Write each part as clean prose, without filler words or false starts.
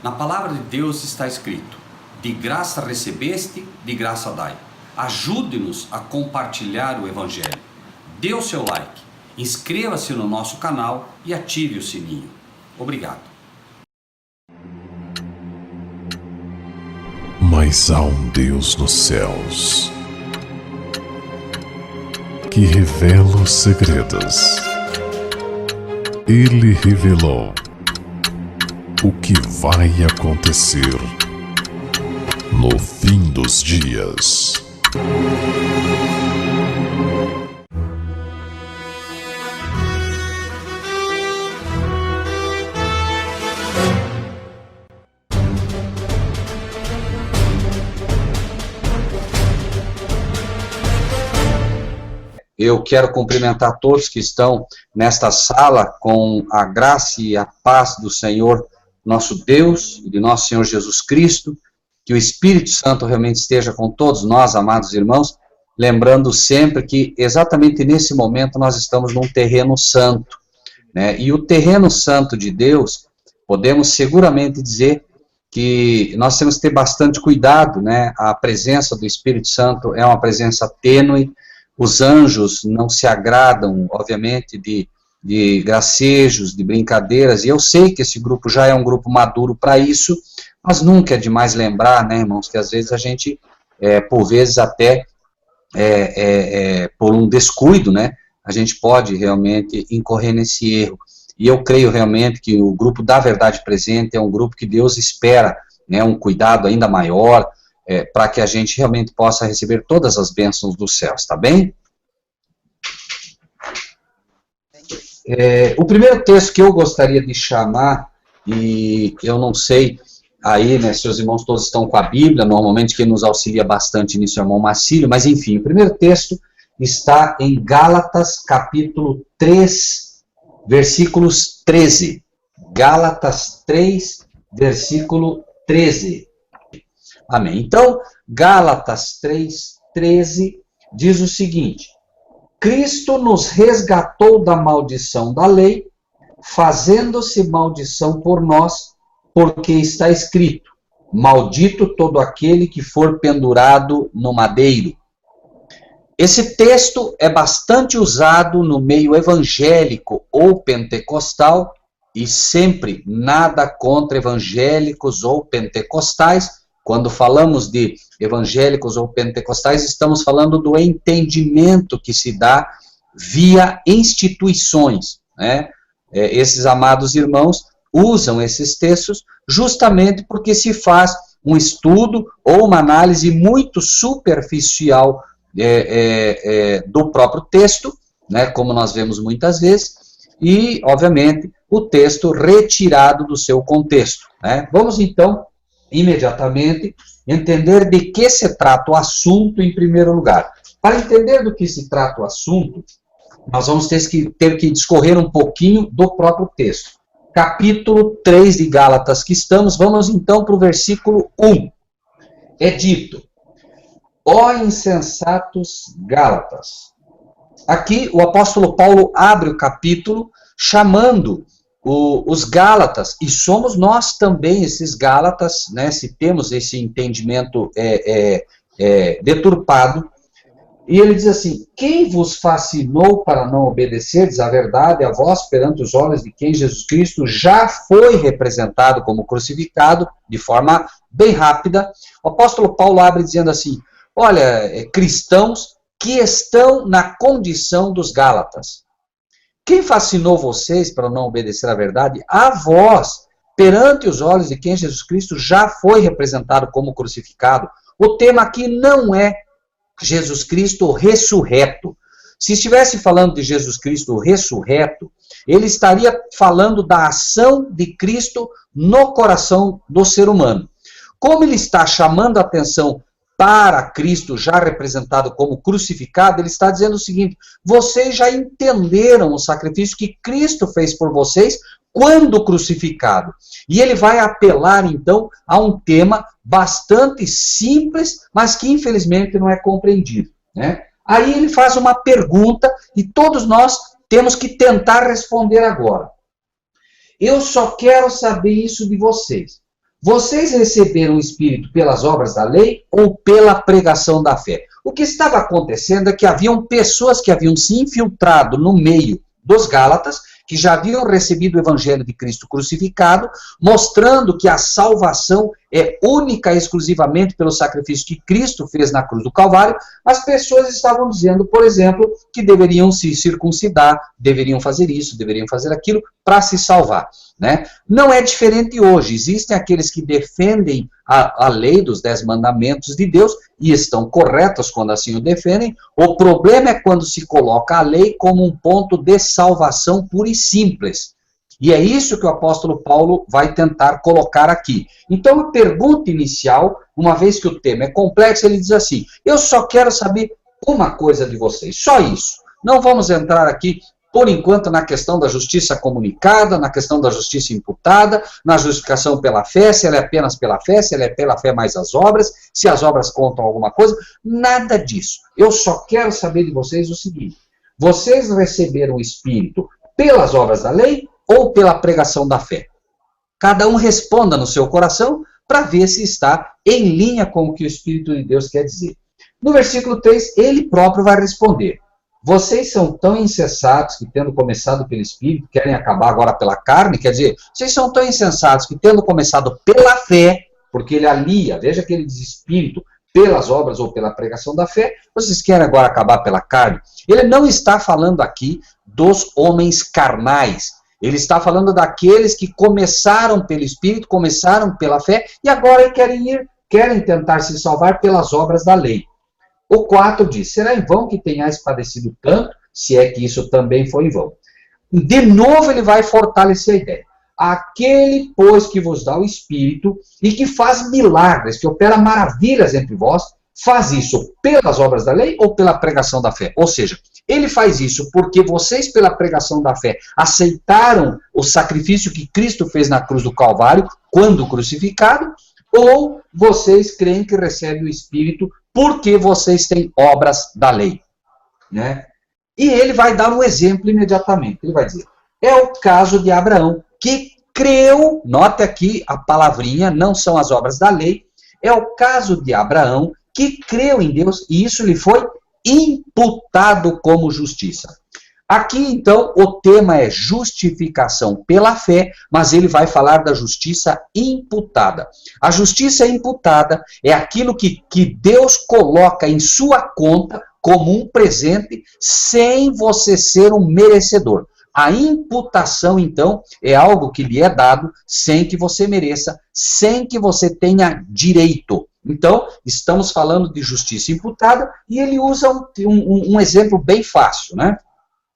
Na palavra de Deus está escrito: de graça recebeste, de graça dai. Ajude-nos a compartilhar o Evangelho. Dê o seu like, inscreva-se no nosso canal e ative o sininho. Obrigado. Mas há um Deus nos céus que revela os segredos. Ele revelou o que vai acontecer no fim dos dias. Eu quero cumprimentar todos que estão nesta sala com a graça e a paz do Senhor, nosso Deus e de nosso Senhor Jesus Cristo. Que o Espírito Santo realmente esteja com todos nós, amados irmãos, lembrando sempre que exatamente nesse momento nós estamos num terreno santo, né? E o terreno santo de Deus, podemos seguramente dizer que nós temos que ter bastante cuidado, né? A presença do Espírito Santo é uma presença tênue. Os anjos não se agradam, obviamente, de gracejos, de brincadeiras, e eu sei que esse grupo já é um grupo maduro para isso, mas nunca é demais lembrar, né, irmãos, que às vezes a gente, por vezes até, por um descuido, né, a gente pode realmente incorrer nesse erro. E eu creio realmente que o grupo da Verdade Presente é um grupo que Deus espera, né, um cuidado ainda maior, para que a gente realmente possa receber todas as bênçãos dos céus, tá bem? O primeiro texto que eu gostaria de chamar, e eu não sei, aí, né, seus irmãos todos estão com a Bíblia, normalmente quem nos auxilia bastante nisso é o irmão Marcílio, mas enfim, o primeiro texto está em Gálatas, capítulo 3, versículos 13. Gálatas 3, versículo 13. Amém. Então, Gálatas 3:13 diz o seguinte: Cristo nos resgatou da maldição da lei, fazendo-se maldição por nós, porque está escrito: maldito todo aquele que for pendurado no madeiro. Esse texto é bastante usado no meio evangélico ou pentecostal, e sempre nada contra evangélicos ou pentecostais. Quando falamos de evangélicos ou pentecostais, estamos falando do entendimento que se dá via instituições, né? Esses amados irmãos usam esses textos justamente porque se faz um estudo ou uma análise muito superficial do próprio texto, né, como nós vemos muitas vezes, e, obviamente, o texto retirado do seu contexto, né? Vamos, então, imediatamente entender de que se trata o assunto em primeiro lugar. Para entender do que se trata o assunto, nós vamos ter que discorrer um pouquinho do próprio texto. Capítulo 3 de Gálatas que estamos, vamos então para o versículo 1. É dito: ó insensatos Gálatas. Aqui o apóstolo Paulo abre o capítulo chamando os Gálatas, e somos nós também esses Gálatas, né, se temos esse entendimento deturpado, e ele diz assim: quem vos fascinou para não obedecerdes à verdade, a vós perante os olhos de quem Jesus Cristo já foi representado como crucificado, de forma bem rápida. O apóstolo Paulo abre dizendo assim: olha, cristãos que estão na condição dos Gálatas, quem fascinou vocês para não obedecer à verdade? A vós, perante os olhos de quem Jesus Cristo já foi representado como crucificado. O tema aqui não é Jesus Cristo ressurreto. Se estivesse falando de Jesus Cristo ressurreto, ele estaria falando da ação de Cristo no coração do ser humano. Como ele está chamando a atenção para Cristo já representado como crucificado, ele está dizendo o seguinte: vocês já entenderam o sacrifício que Cristo fez por vocês quando crucificado. E ele vai apelar, então, a um tema bastante simples, mas que infelizmente não é compreendido, né? Aí ele faz uma pergunta e todos nós temos que tentar responder agora. Eu só quero saber isso de vocês. Vocês receberam o Espírito pelas obras da lei ou pela pregação da fé? O que estava acontecendo é que haviam pessoas que haviam se infiltrado no meio dos Gálatas, que já haviam recebido o Evangelho de Cristo crucificado, mostrando que a salvação é única e exclusivamente pelo sacrifício que Cristo fez na cruz do Calvário. As pessoas estavam dizendo, por exemplo, que deveriam se circuncidar, deveriam fazer isso, deveriam fazer aquilo para se salvar, né? Não é diferente hoje. Existem aqueles que defendem a lei dos 10 mandamentos de Deus e estão corretos quando assim o defendem. O problema é quando se coloca a lei como um ponto de salvação pura e simples. E é isso que o apóstolo Paulo vai tentar colocar aqui. Então, a pergunta inicial, uma vez que o tema é complexo, ele diz assim: eu só quero saber uma coisa de vocês, só isso. Não vamos entrar aqui, por enquanto, na questão da justiça comunicada, na questão da justiça imputada, na justificação pela fé, se ela é apenas pela fé, se ela é pela fé mais as obras, se as obras contam alguma coisa, nada disso. Eu só quero saber de vocês o seguinte: vocês receberam o Espírito pelas obras da lei ou pela pregação da fé? Cada um responda no seu coração para ver se está em linha com o que o Espírito de Deus quer dizer. No versículo 3, ele próprio vai responder: vocês são tão insensatos que, tendo começado pelo Espírito, querem acabar agora pela carne? Quer dizer, vocês são tão insensatos que, tendo começado pela fé, porque ele alia, veja que ele diz Espírito, pelas obras ou pela pregação da fé, vocês querem agora acabar pela carne? Ele não está falando aqui dos homens carnais. Ele está falando daqueles que começaram pelo Espírito, começaram pela fé, e agora querem tentar se salvar pelas obras da lei. O 4 diz: será em vão que tenhais padecido tanto, se é que isso também foi em vão. De novo ele vai fortalecer a ideia. Aquele, pois, que vos dá o Espírito e que faz milagres, que opera maravilhas entre vós, faz isso pelas obras da lei ou pela pregação da fé? Ou seja, ele faz isso porque vocês, pela pregação da fé, aceitaram o sacrifício que Cristo fez na cruz do Calvário, quando crucificado, ou vocês creem que recebem o Espírito porque vocês têm obras da lei, né? E ele vai dar um exemplo imediatamente. Ele vai dizer: é o caso de Abraão, que creu, note aqui a palavrinha, não são as obras da lei, é o caso de Abraão, que creu em Deus, e isso lhe foi imputado como justiça. Aqui, então, o tema é justificação pela fé, mas ele vai falar da justiça imputada. A justiça imputada é aquilo que Deus coloca em sua conta como um presente, sem você ser um merecedor. A imputação, então, é algo que lhe é dado sem que você mereça, sem que você tenha direito. Então, estamos falando de justiça imputada, e ele usa um exemplo bem fácil, né?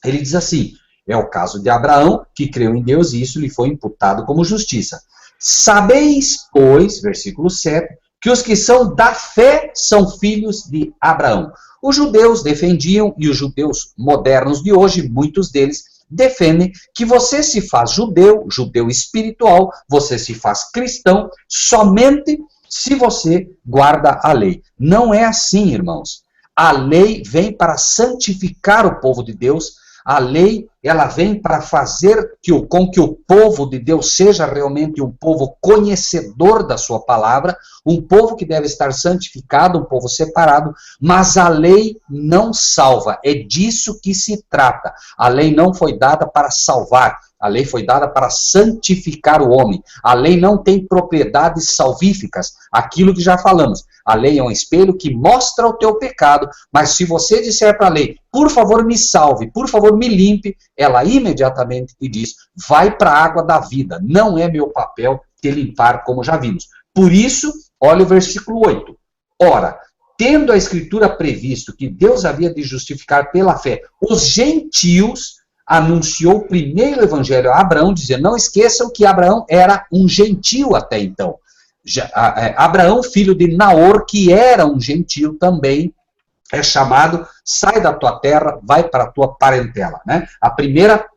Ele diz assim: é o caso de Abraão, que creu em Deus, e isso lhe foi imputado como justiça. Sabeis, pois, versículo 7, que os que são da fé são filhos de Abraão. Os judeus defendiam, e os judeus modernos de hoje, muitos deles, defendem que você se faz judeu, judeu espiritual, você se faz cristão, somente se você guarda a lei. Não é assim, irmãos. A lei vem para santificar o povo de Deus. A lei, ela vem para fazer com que o povo de Deus seja realmente um povo conhecedor da sua palavra, um povo que deve estar santificado, um povo separado, mas a lei não salva, é disso que se trata. A lei não foi dada para salvar, a lei foi dada para santificar o homem. A lei não tem propriedades salvíficas, aquilo que já falamos. A lei é um espelho que mostra o teu pecado, mas se você disser para a lei: por favor me salve, por favor me limpe, ela imediatamente te diz: vai para a água da vida, não é meu papel te limpar, como já vimos. Por isso, olha o versículo 8. Ora, tendo a Escritura previsto que Deus havia de justificar pela fé os gentios, anunciou primeiro o evangelho a Abraão, dizendo: não esqueçam que Abraão era um gentio até então. Abraão, filho de Naor, que era um gentio também, é chamado: sai da tua terra, vai para a tua parentela, né? A primeira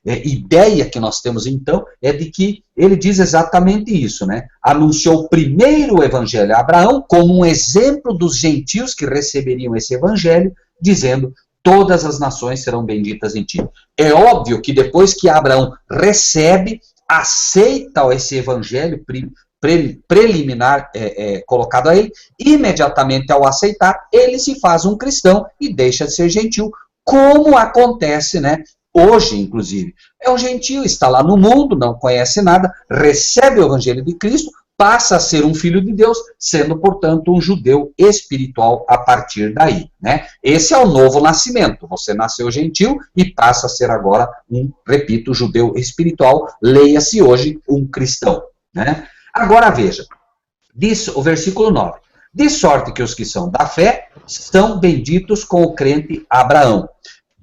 ideia que nós temos, então, é de que ele diz exatamente isso, né? Anunciou primeiro o evangelho a Abraão como um exemplo dos gentios que receberiam esse evangelho, dizendo: todas as nações serão benditas em ti. É óbvio que depois que Abraão recebe, aceita esse evangelho preliminar colocado a ele, imediatamente ao aceitar, ele se faz um cristão e deixa de ser gentil, como acontece, né, hoje, inclusive. É um gentio, está lá no mundo, não conhece nada, recebe o evangelho de Cristo, passa a ser um filho de Deus, sendo, portanto, um judeu espiritual a partir daí, né? Esse é o novo nascimento. Você nasceu gentil e passa a ser agora repito, judeu espiritual, leia-se hoje um cristão, né? Agora veja, diz o versículo 9, de sorte que os que são da fé são benditos com o crente Abraão.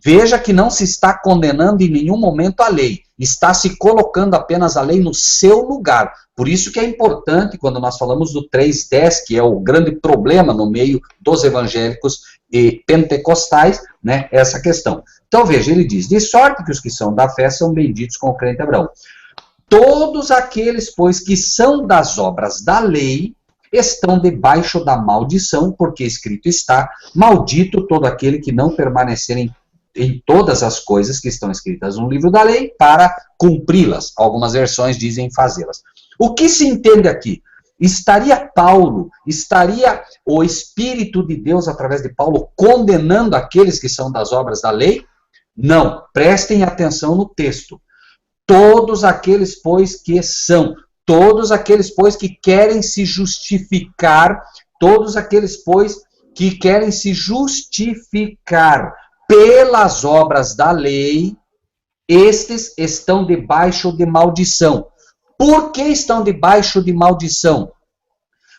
Veja que não se está condenando em nenhum momento a lei, está se colocando apenas a lei no seu lugar. Por isso que é importante, quando nós falamos do 3:10, que é o grande problema no meio dos evangélicos e pentecostais, né, essa questão. Então veja, ele diz, de sorte que os que são da fé são benditos com o crente Abraão. Todos aqueles, pois, que são das obras da lei, estão debaixo da maldição, porque escrito está, maldito todo aquele que não permanecer em todas as coisas que estão escritas no livro da lei, para cumpri-las. Algumas versões dizem fazê-las. O que se entende aqui? Estaria o Espírito de Deus, através de Paulo, condenando aqueles que são das obras da lei? Não, prestem atenção no texto. Todos aqueles, pois, que são, todos aqueles, pois, que querem se justificar, todos aqueles, pois, que querem se justificar pelas obras da lei, estes estão debaixo de maldição. Por que estão debaixo de maldição?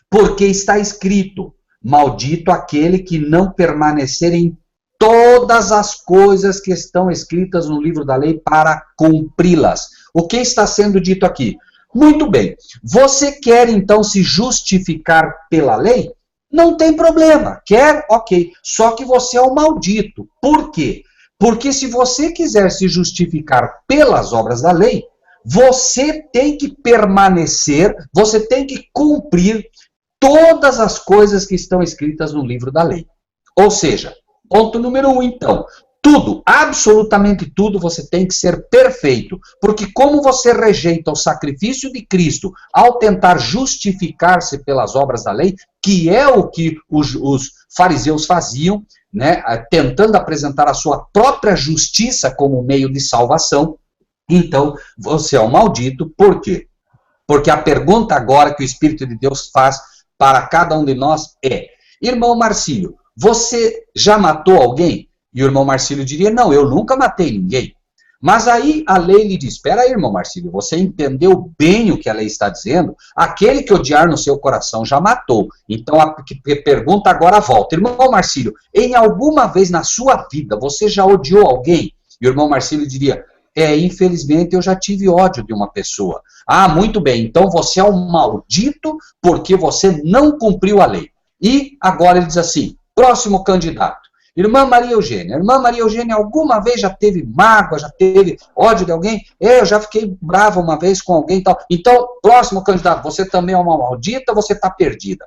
Porque está escrito, maldito aquele que não permanecer em todas as coisas que estão escritas no livro da lei para cumpri-las. O que está sendo dito aqui? Muito bem, você quer então se justificar pela lei? Não tem problema, quer? Ok, só que você é um maldito. Por quê? Porque se você quiser se justificar pelas obras da lei, você tem que permanecer, você tem que cumprir todas as coisas que estão escritas no livro da lei. Ou seja, ponto número 1, então, tudo, absolutamente tudo, você tem que ser perfeito, porque como você rejeita o sacrifício de Cristo ao tentar justificar-se pelas obras da lei, que é o que os fariseus faziam, né, tentando apresentar a sua própria justiça como meio de salvação, então você é um maldito. Por quê? Porque a pergunta agora que o Espírito de Deus faz para cada um de nós é, irmão Marcílio, você já matou alguém? E o irmão Marcílio diria, não, eu nunca matei ninguém. Mas aí a lei lhe diz, espera aí, irmão Marcílio, você entendeu bem o que a lei está dizendo? Aquele que odiar no seu coração já matou. Então a pergunta agora volta. Irmão Marcílio, em alguma vez na sua vida você já odiou alguém? E o irmão Marcílio diria, infelizmente eu já tive ódio de uma pessoa. Ah, muito bem, então você é um maldito porque você não cumpriu a lei. E agora ele diz assim, próximo candidato. Irmã Maria Eugênia. Irmã Maria Eugênia alguma vez já teve mágoa, já teve ódio de alguém? Eu já fiquei brava uma vez com alguém e tal. Então, próximo candidato, você também é uma maldita, você está perdida.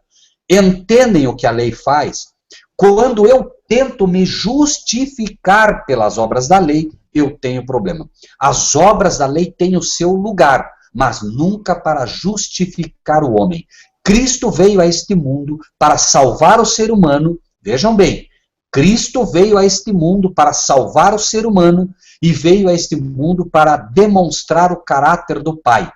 Entendem o que a lei faz? Quando eu tento me justificar pelas obras da lei, eu tenho problema. As obras da lei têm o seu lugar, mas nunca para justificar o homem. Cristo veio a este mundo para salvar o ser humano, vejam bem, Cristo veio a este mundo para salvar o ser humano e veio a este mundo para demonstrar o caráter do Pai.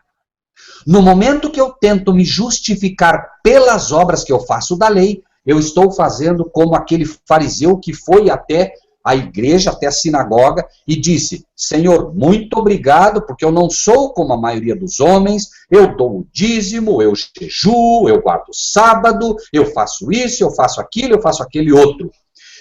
No momento que eu tento me justificar pelas obras que eu faço da lei, eu estou fazendo como aquele fariseu que foi até a igreja, até a sinagoga, e disse, Senhor, muito obrigado, porque eu não sou como a maioria dos homens, eu dou o dízimo, eu jejuo, eu guardo o sábado, eu faço isso, eu faço aquele outro.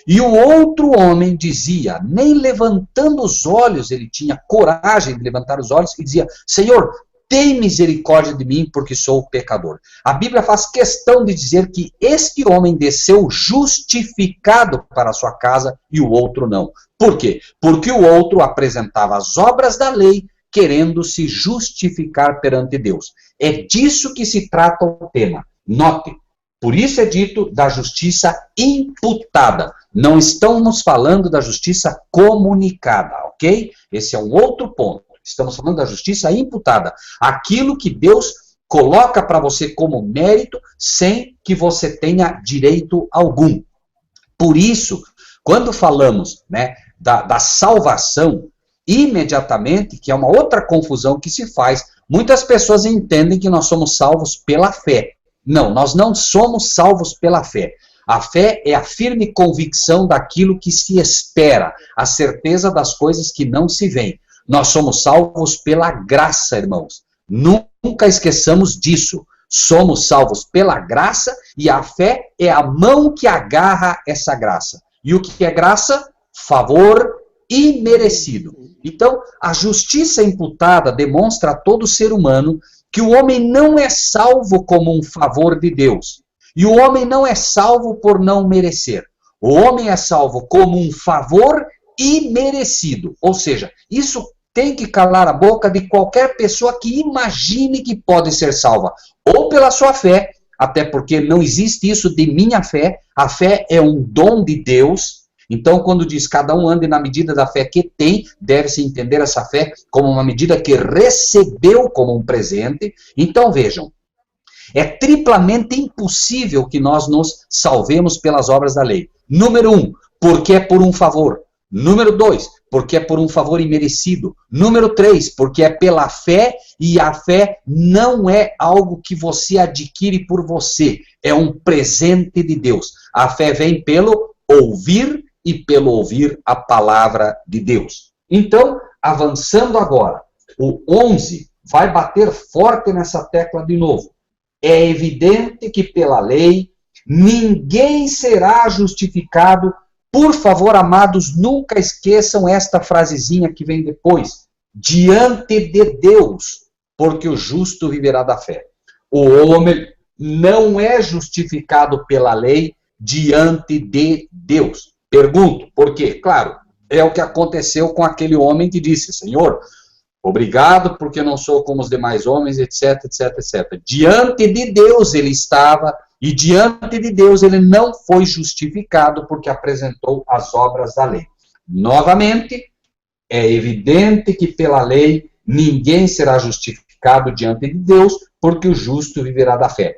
E o outro homem dizia, nem levantando os olhos, ele tinha coragem de levantar os olhos, e dizia, Senhor, tem misericórdia de mim, porque sou pecador. A Bíblia faz questão de dizer que este homem desceu justificado para a sua casa e o outro não. Por quê? Porque o outro apresentava as obras da lei, querendo se justificar perante Deus. É disso que se trata o tema. Note, por isso é dito da justiça imputada. Não estamos falando da justiça comunicada, ok? Esse é um outro ponto. Estamos falando da justiça imputada. Aquilo que Deus coloca para você como mérito sem que você tenha direito algum. Por isso, quando falamos, né, da salvação, imediatamente, que é uma outra confusão que se faz, muitas pessoas entendem que nós somos salvos pela fé. Não, nós não somos salvos pela fé. A fé é a firme convicção daquilo que se espera, a certeza das coisas que não se veem. Nós somos salvos pela graça, irmãos. Nunca esqueçamos disso. Somos salvos pela graça e a fé é a mão que agarra essa graça. E o que é graça? Favor imerecido. Então, a justiça imputada demonstra a todo ser humano que o homem não é salvo como um favor de Deus. E o homem não é salvo por não merecer. O homem é salvo como um favor imerecido. Ou seja, isso tem que calar a boca de qualquer pessoa que imagine que pode ser salva. Ou pela sua fé, até porque não existe isso de minha fé. A fé é um dom de Deus. Então, quando diz cada um ande na medida da fé que tem, deve-se entender essa fé como uma medida que recebeu como um presente. Então, vejam, é triplamente impossível que nós nos salvemos pelas obras da lei. Número 1, porque é por um favor. Número 2, porque é por um favor imerecido. Número 3, porque é pela fé, e a fé não é algo que você adquire por você, é um presente de Deus. A fé vem pelo ouvir e pelo ouvir a palavra de Deus. Então, avançando agora, o 11 vai bater forte nessa tecla de novo. É evidente que pela lei ninguém será justificado. Por favor, amados, nunca esqueçam esta frasezinha que vem depois. Diante de Deus, porque o justo viverá da fé. O homem não é justificado pela lei diante de Deus. Pergunto, por quê? Claro, é o que aconteceu com aquele homem que disse, Senhor, obrigado porque não sou como os demais homens, etc, etc, etc. Diante de Deus ele estava, e diante de Deus ele não foi justificado porque apresentou as obras da lei. Novamente, é evidente que pela lei ninguém será justificado diante de Deus porque o justo viverá da fé.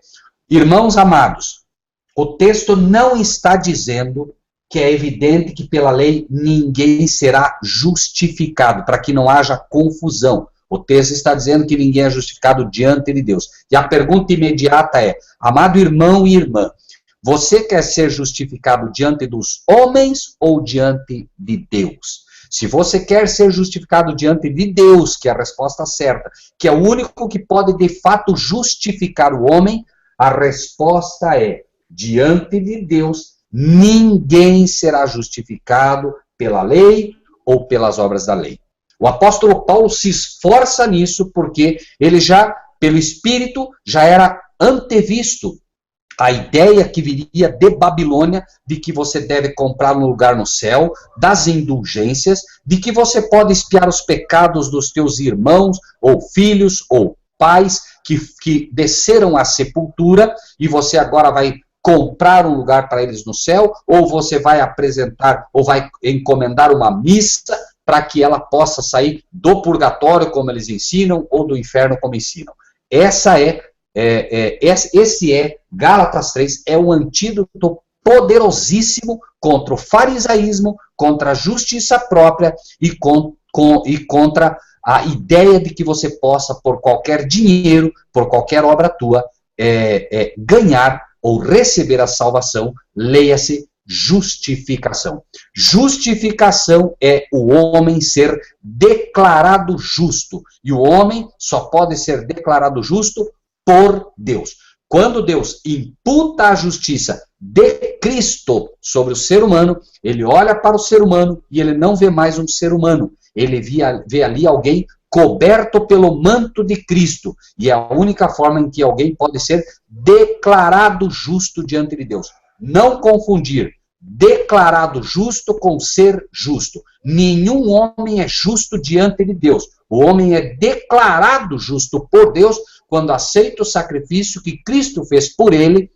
Irmãos amados, o texto não está dizendo que é evidente que pela lei ninguém será justificado, para que não haja confusão. O texto está dizendo que ninguém é justificado diante de Deus. E a pergunta imediata é, amado irmão e irmã, você quer ser justificado diante dos homens ou diante de Deus? Se você quer ser justificado diante de Deus, que é a resposta certa, que é o único que pode de fato justificar o homem, a resposta é, diante de Deus, ninguém será justificado pela lei ou pelas obras da lei. O apóstolo Paulo se esforça nisso porque ele já, pelo Espírito, já era antevisto a ideia que viria de Babilônia, de que você deve comprar um lugar no céu, das indulgências, de que você pode expiar os pecados dos teus irmãos, ou filhos, ou pais, que desceram à sepultura, e você agora vai comprar um lugar para eles no céu, ou você vai apresentar, ou vai encomendar uma missa, para que ela possa sair do purgatório, como eles ensinam, ou do inferno, como ensinam. Esse é, Gálatas 3, é um antídoto poderosíssimo contra o farisaísmo, contra a justiça própria e contra a ideia de que você possa, por qualquer dinheiro, por qualquer obra tua, ganhar ou receber a salvação, leia-se justificação. Justificação é o homem ser declarado justo. E o homem só pode ser declarado justo por Deus. Quando Deus imputa a justiça de Cristo sobre o ser humano, ele olha para o ser humano e ele não vê mais um ser humano. Ele vê ali alguém coberto pelo manto de Cristo. E é a única forma em que alguém pode ser declarado justo diante de Deus. Não confundir declarado justo com ser justo. Nenhum homem é justo diante de Deus. O homem é declarado justo por Deus quando aceita o sacrifício que Cristo fez por ele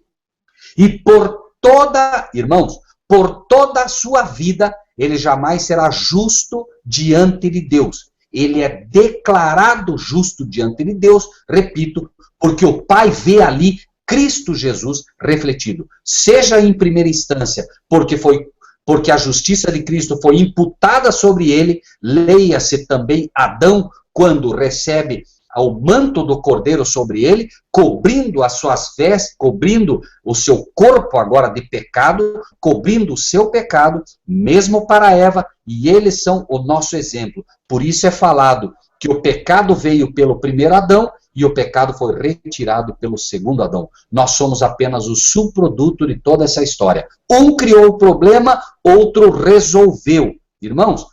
e por toda, irmãos, por toda a sua vida, ele jamais será justo diante de Deus. ele é declarado justo diante de Deus, repito, porque o Pai vê ali Cristo Jesus refletido. Seja em primeira instância, porque a justiça de Cristo foi imputada sobre ele, leia-se também Adão, quando recebe o manto do Cordeiro sobre ele, cobrindo as suas vestes, cobrindo o seu corpo agora de pecado, cobrindo o seu pecado, mesmo para Eva, e eles são o nosso exemplo. Por isso é falado que o pecado veio pelo primeiro Adão, e o pecado foi retirado pelo segundo Adão. Nós somos apenas o subproduto de toda essa história. Um criou o problema, outro resolveu. Irmãos,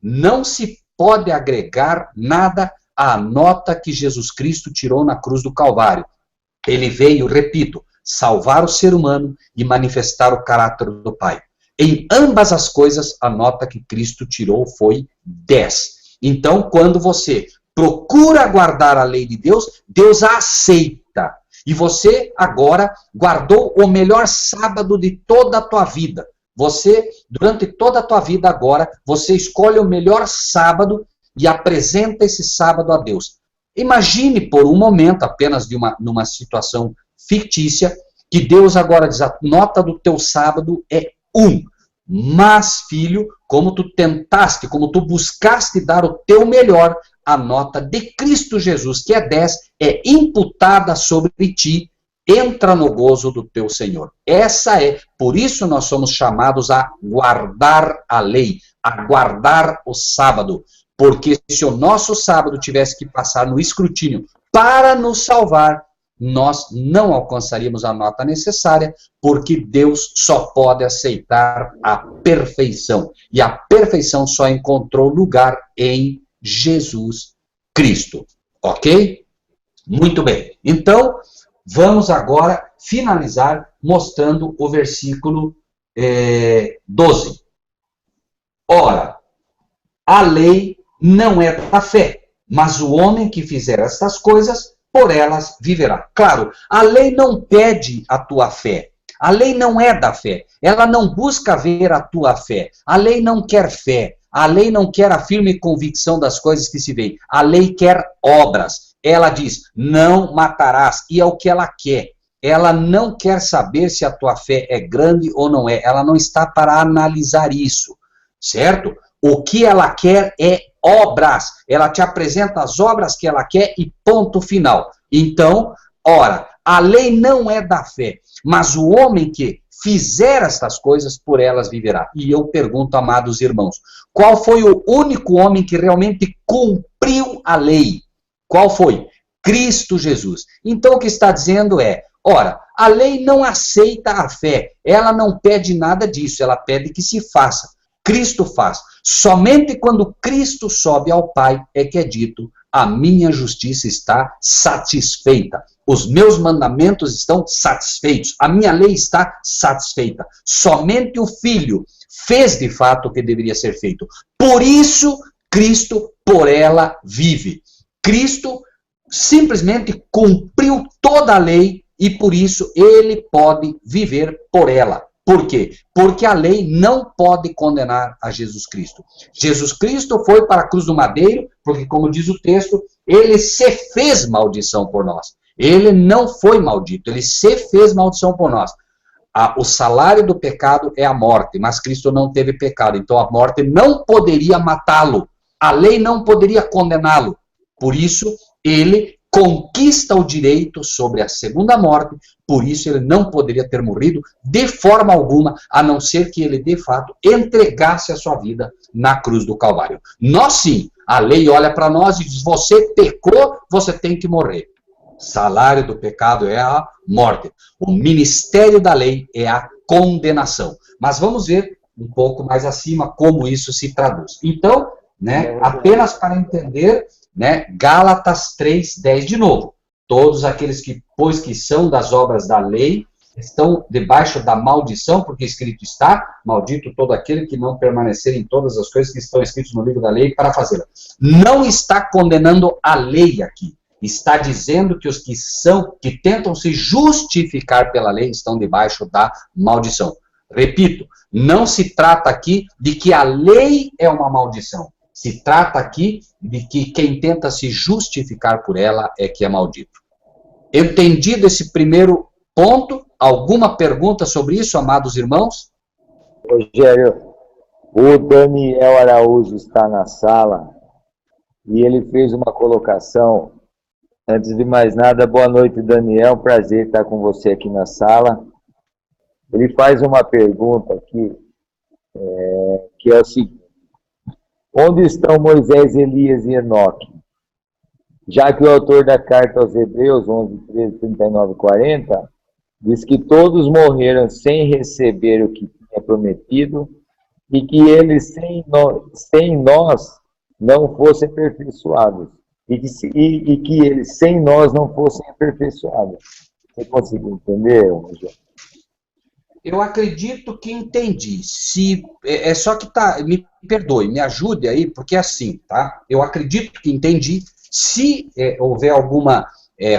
não se pode agregar nada à nota que Jesus Cristo tirou na cruz do Calvário. Ele veio, repito, salvar o ser humano e manifestar o caráter do Pai. Em ambas as coisas, a nota que Cristo tirou foi 10. Então, quando você procura guardar a lei de Deus, Deus a aceita. E você agora guardou o melhor sábado de toda a tua vida. Você, durante toda a tua vida agora, você escolhe o melhor sábado e apresenta esse sábado a Deus. Imagine por um momento, apenas numa situação fictícia, que Deus agora diz, a nota do teu sábado é 1. Mas, filho, como tu tentaste, como tu buscaste dar o teu melhor, a nota de Cristo Jesus, que é 10, é imputada sobre ti, entra no gozo do teu Senhor. Por isso nós somos chamados a guardar a lei, a guardar o sábado, porque se o nosso sábado tivesse que passar no escrutínio para nos salvar, nós não alcançaríamos a nota necessária, porque Deus só pode aceitar a perfeição. E a perfeição só encontrou lugar em Jesus Cristo. Ok? Muito bem. Então, vamos agora finalizar mostrando o versículo 12. Ora, a lei não é da fé, mas o homem que fizer estas coisas, por elas viverá. Claro, a lei não pede a tua fé. A lei não é da fé. Ela não busca ver a tua fé. A lei não quer fé. A lei não quer a firme convicção das coisas que se veem. A lei quer obras. Ela diz, não matarás. E é o que ela quer. Ela não quer saber se a tua fé é grande ou não é. Ela não está para analisar isso. Certo? O que ela quer é obras. Ela te apresenta as obras que ela quer e ponto final. Então, ora, a lei não é da fé, mas o homem que fizer estas coisas, por elas viverá. E eu pergunto, amados irmãos, qual foi o único homem que realmente cumpriu a lei? Qual foi? Cristo Jesus. Então, o que está dizendo é, ora, a lei não aceita a fé, ela não pede nada disso, ela pede que se faça. Cristo faz. Somente quando Cristo sobe ao Pai é que é dito, a minha justiça está satisfeita. Os meus mandamentos estão satisfeitos. A minha lei está satisfeita. Somente o Filho fez de fato o que deveria ser feito. Por isso, Cristo por ela vive. Cristo simplesmente cumpriu toda a lei e por isso ele pode viver por ela. Por quê? Porque a lei não pode condenar a Jesus Cristo. Jesus Cristo foi para a cruz do madeiro, porque, como diz o texto, ele se fez maldição por nós. Ele não foi maldito, ele se fez maldição por nós. O salário do pecado é a morte, mas Cristo não teve pecado, então a morte não poderia matá-lo. A lei não poderia condená-lo. Por isso, ele conquista o direito sobre a segunda morte, por isso ele não poderia ter morrido de forma alguma, a não ser que ele, de fato, entregasse a sua vida na cruz do Calvário. Nós sim, a lei olha para nós e diz, você pecou, você tem que morrer. Salário do pecado é a morte. O ministério da lei é a condenação. Mas vamos ver um pouco mais acima como isso se traduz. Então, apenas para entender, Gálatas 3:10 de novo. Todos aqueles que, pois que são das obras da lei, estão debaixo da maldição, porque escrito está, maldito todo aquele que não permanecer em todas as coisas que estão escritas no livro da lei para fazê-la. Não está condenando a lei aqui. Está dizendo que os que tentam se justificar pela lei estão debaixo da maldição. Repito, não se trata aqui de que a lei é uma maldição. Se trata aqui de que quem tenta se justificar por ela é que é maldito. Entendido esse primeiro ponto, alguma pergunta sobre isso, amados irmãos? Rogério, o Daniel Araújo está na sala e ele fez uma colocação. Antes de mais nada, boa noite, Daniel. Prazer estar com você aqui na sala. Ele faz uma pergunta aqui, que é o seguinte: onde estão Moisés, Elias e Enoque? Já que o autor da carta aos Hebreus, 11, 13, 39 e 40, diz que todos morreram sem receber o que tinha prometido e que eles sem nós não fossem aperfeiçoados. E que eles sem nós não fossem aperfeiçoados. Você conseguiu entender, Rogério? Eu acredito que entendi. Só que me perdoe, me ajude aí, porque é assim, tá? Eu acredito que entendi. Se houver alguma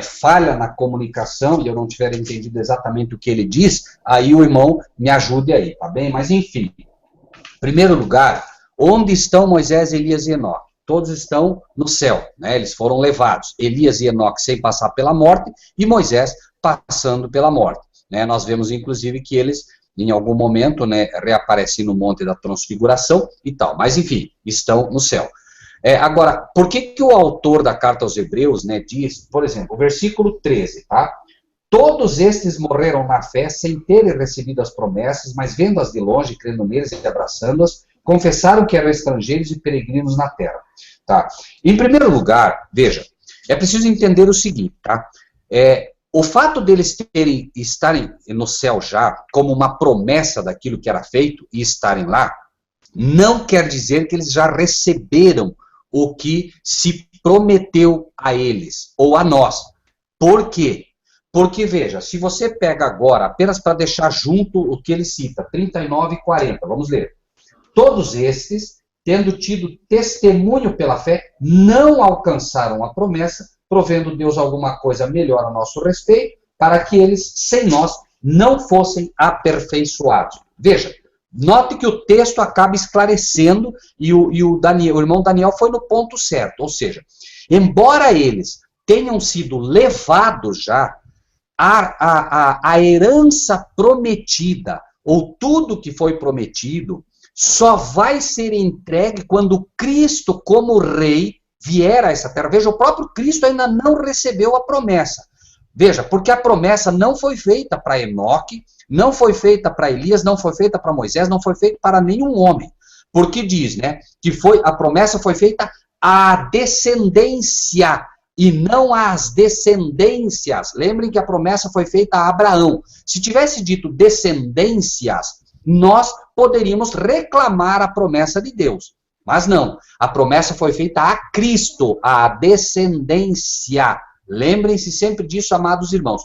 falha na comunicação e eu não tiver entendido exatamente o que ele diz, aí o irmão me ajude aí, tá bem? Mas enfim, em primeiro lugar, onde estão Moisés, Elias e Enoque? Todos estão no céu, né? Eles foram levados. Elias e Enoque sem passar pela morte e Moisés passando pela morte. Né? Nós vemos, inclusive, que eles, em algum momento, né, reaparecem no Monte da Transfiguração e tal. Mas, enfim, estão no céu. Agora, por que o autor da carta aos Hebreus, né, diz, por exemplo, o versículo 13, tá? Todos estes morreram na fé sem terem recebido as promessas, mas vendo-as de longe, crendo neles e abraçando-as, confessaram que eram estrangeiros e peregrinos na terra. Tá? Em primeiro lugar, veja, é preciso entender o seguinte, tá? O fato deles estarem no céu já, como uma promessa daquilo que era feito e estarem lá, não quer dizer que eles já receberam o que se prometeu a eles, ou a nós. Por quê? Porque, veja, se você pega agora, apenas para deixar junto o que ele cita, 39 e 40, vamos ler. Todos estes, tendo tido testemunho pela fé, não alcançaram a promessa, provendo Deus alguma coisa melhor a nosso respeito, para que eles, sem nós, não fossem aperfeiçoados. Veja, note que o texto acaba esclarecendo, e o irmão Daniel foi no ponto certo, ou seja, embora eles tenham sido levados já, a herança prometida, ou tudo que foi prometido, só vai ser entregue quando Cristo, como rei, vier a essa terra. Veja, o próprio Cristo ainda não recebeu a promessa. Veja, porque a promessa não foi feita para Enoque, não foi feita para Elias, não foi feita para Moisés, não foi feita para nenhum homem. Porque diz, né, que a promessa foi feita à descendência e não às descendências. Lembrem que a promessa foi feita a Abraão. Se tivesse dito descendências, nós poderíamos reclamar a promessa de Deus. Mas não, a promessa foi feita a Cristo, a descendência. Lembrem-se sempre disso, amados irmãos.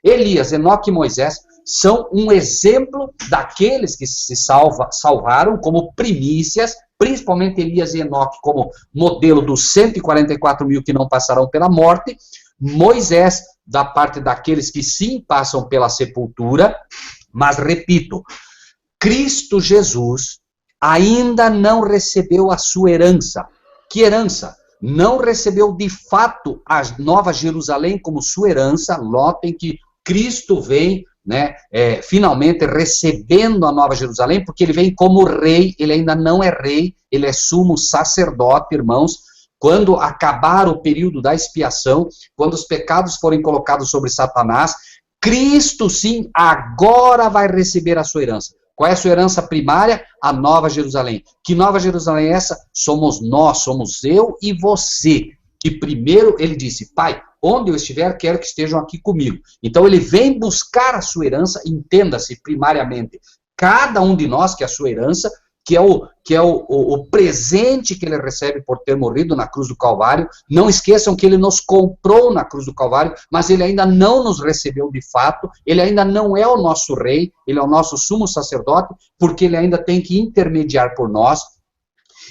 Elias, Enoque e Moisés são um exemplo daqueles que se salvaram como primícias, principalmente Elias e Enoque como modelo dos 144 mil que não passarão pela morte, Moisés da parte daqueles que sim passam pela sepultura, mas repito, Cristo Jesus ainda não recebeu a sua herança. Que herança? Não recebeu de fato a Nova Jerusalém como sua herança. Notem que Cristo vem, né, finalmente recebendo a Nova Jerusalém, porque ele vem como rei, ele ainda não é rei, ele é sumo sacerdote, irmãos. Quando acabar o período da expiação, quando os pecados forem colocados sobre Satanás, Cristo sim agora vai receber a sua herança. Qual é a sua herança primária? A Nova Jerusalém. Que Nova Jerusalém é essa? Somos nós, somos eu e você. Que primeiro ele disse, Pai, onde eu estiver, quero que estejam aqui comigo. Então ele vem buscar a sua herança, entenda-se primariamente, cada um de nós que é a sua herança, que é o presente que ele recebe por ter morrido na cruz do Calvário. Não esqueçam que ele nos comprou na cruz do Calvário, mas ele ainda não nos recebeu de fato, ele ainda não é o nosso rei, ele é o nosso sumo sacerdote, porque ele ainda tem que intermediar por nós.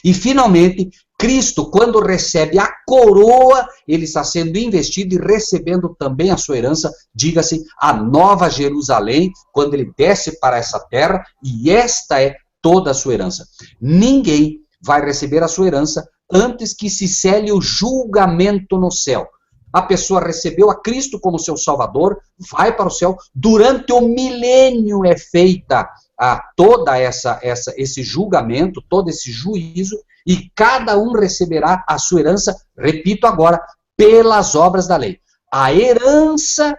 E finalmente, Cristo, quando recebe a coroa, ele está sendo investido e recebendo também a sua herança, diga-se, a Nova Jerusalém, quando ele desce para essa terra, e esta é toda a sua herança. Ninguém vai receber a sua herança antes que se cele o julgamento no céu. A pessoa recebeu a Cristo como seu Salvador, vai para o céu, durante o milênio é feita toda esse julgamento, todo esse juízo, e cada um receberá a sua herança, repito agora, pelas obras da lei. A herança,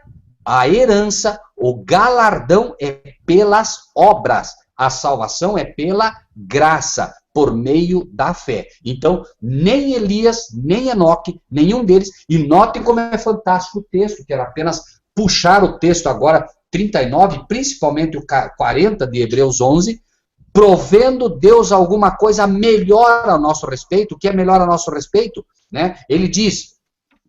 o galardão é pelas obras, a salvação é pela graça, por meio da fé. Então, nem Elias, nem Enoque, nenhum deles, e notem como é fantástico o texto, que era apenas puxar o texto agora, 39, principalmente o 40 de Hebreus 11, provendo Deus alguma coisa melhor a nosso respeito. O que é melhor a nosso respeito? Né? Ele diz,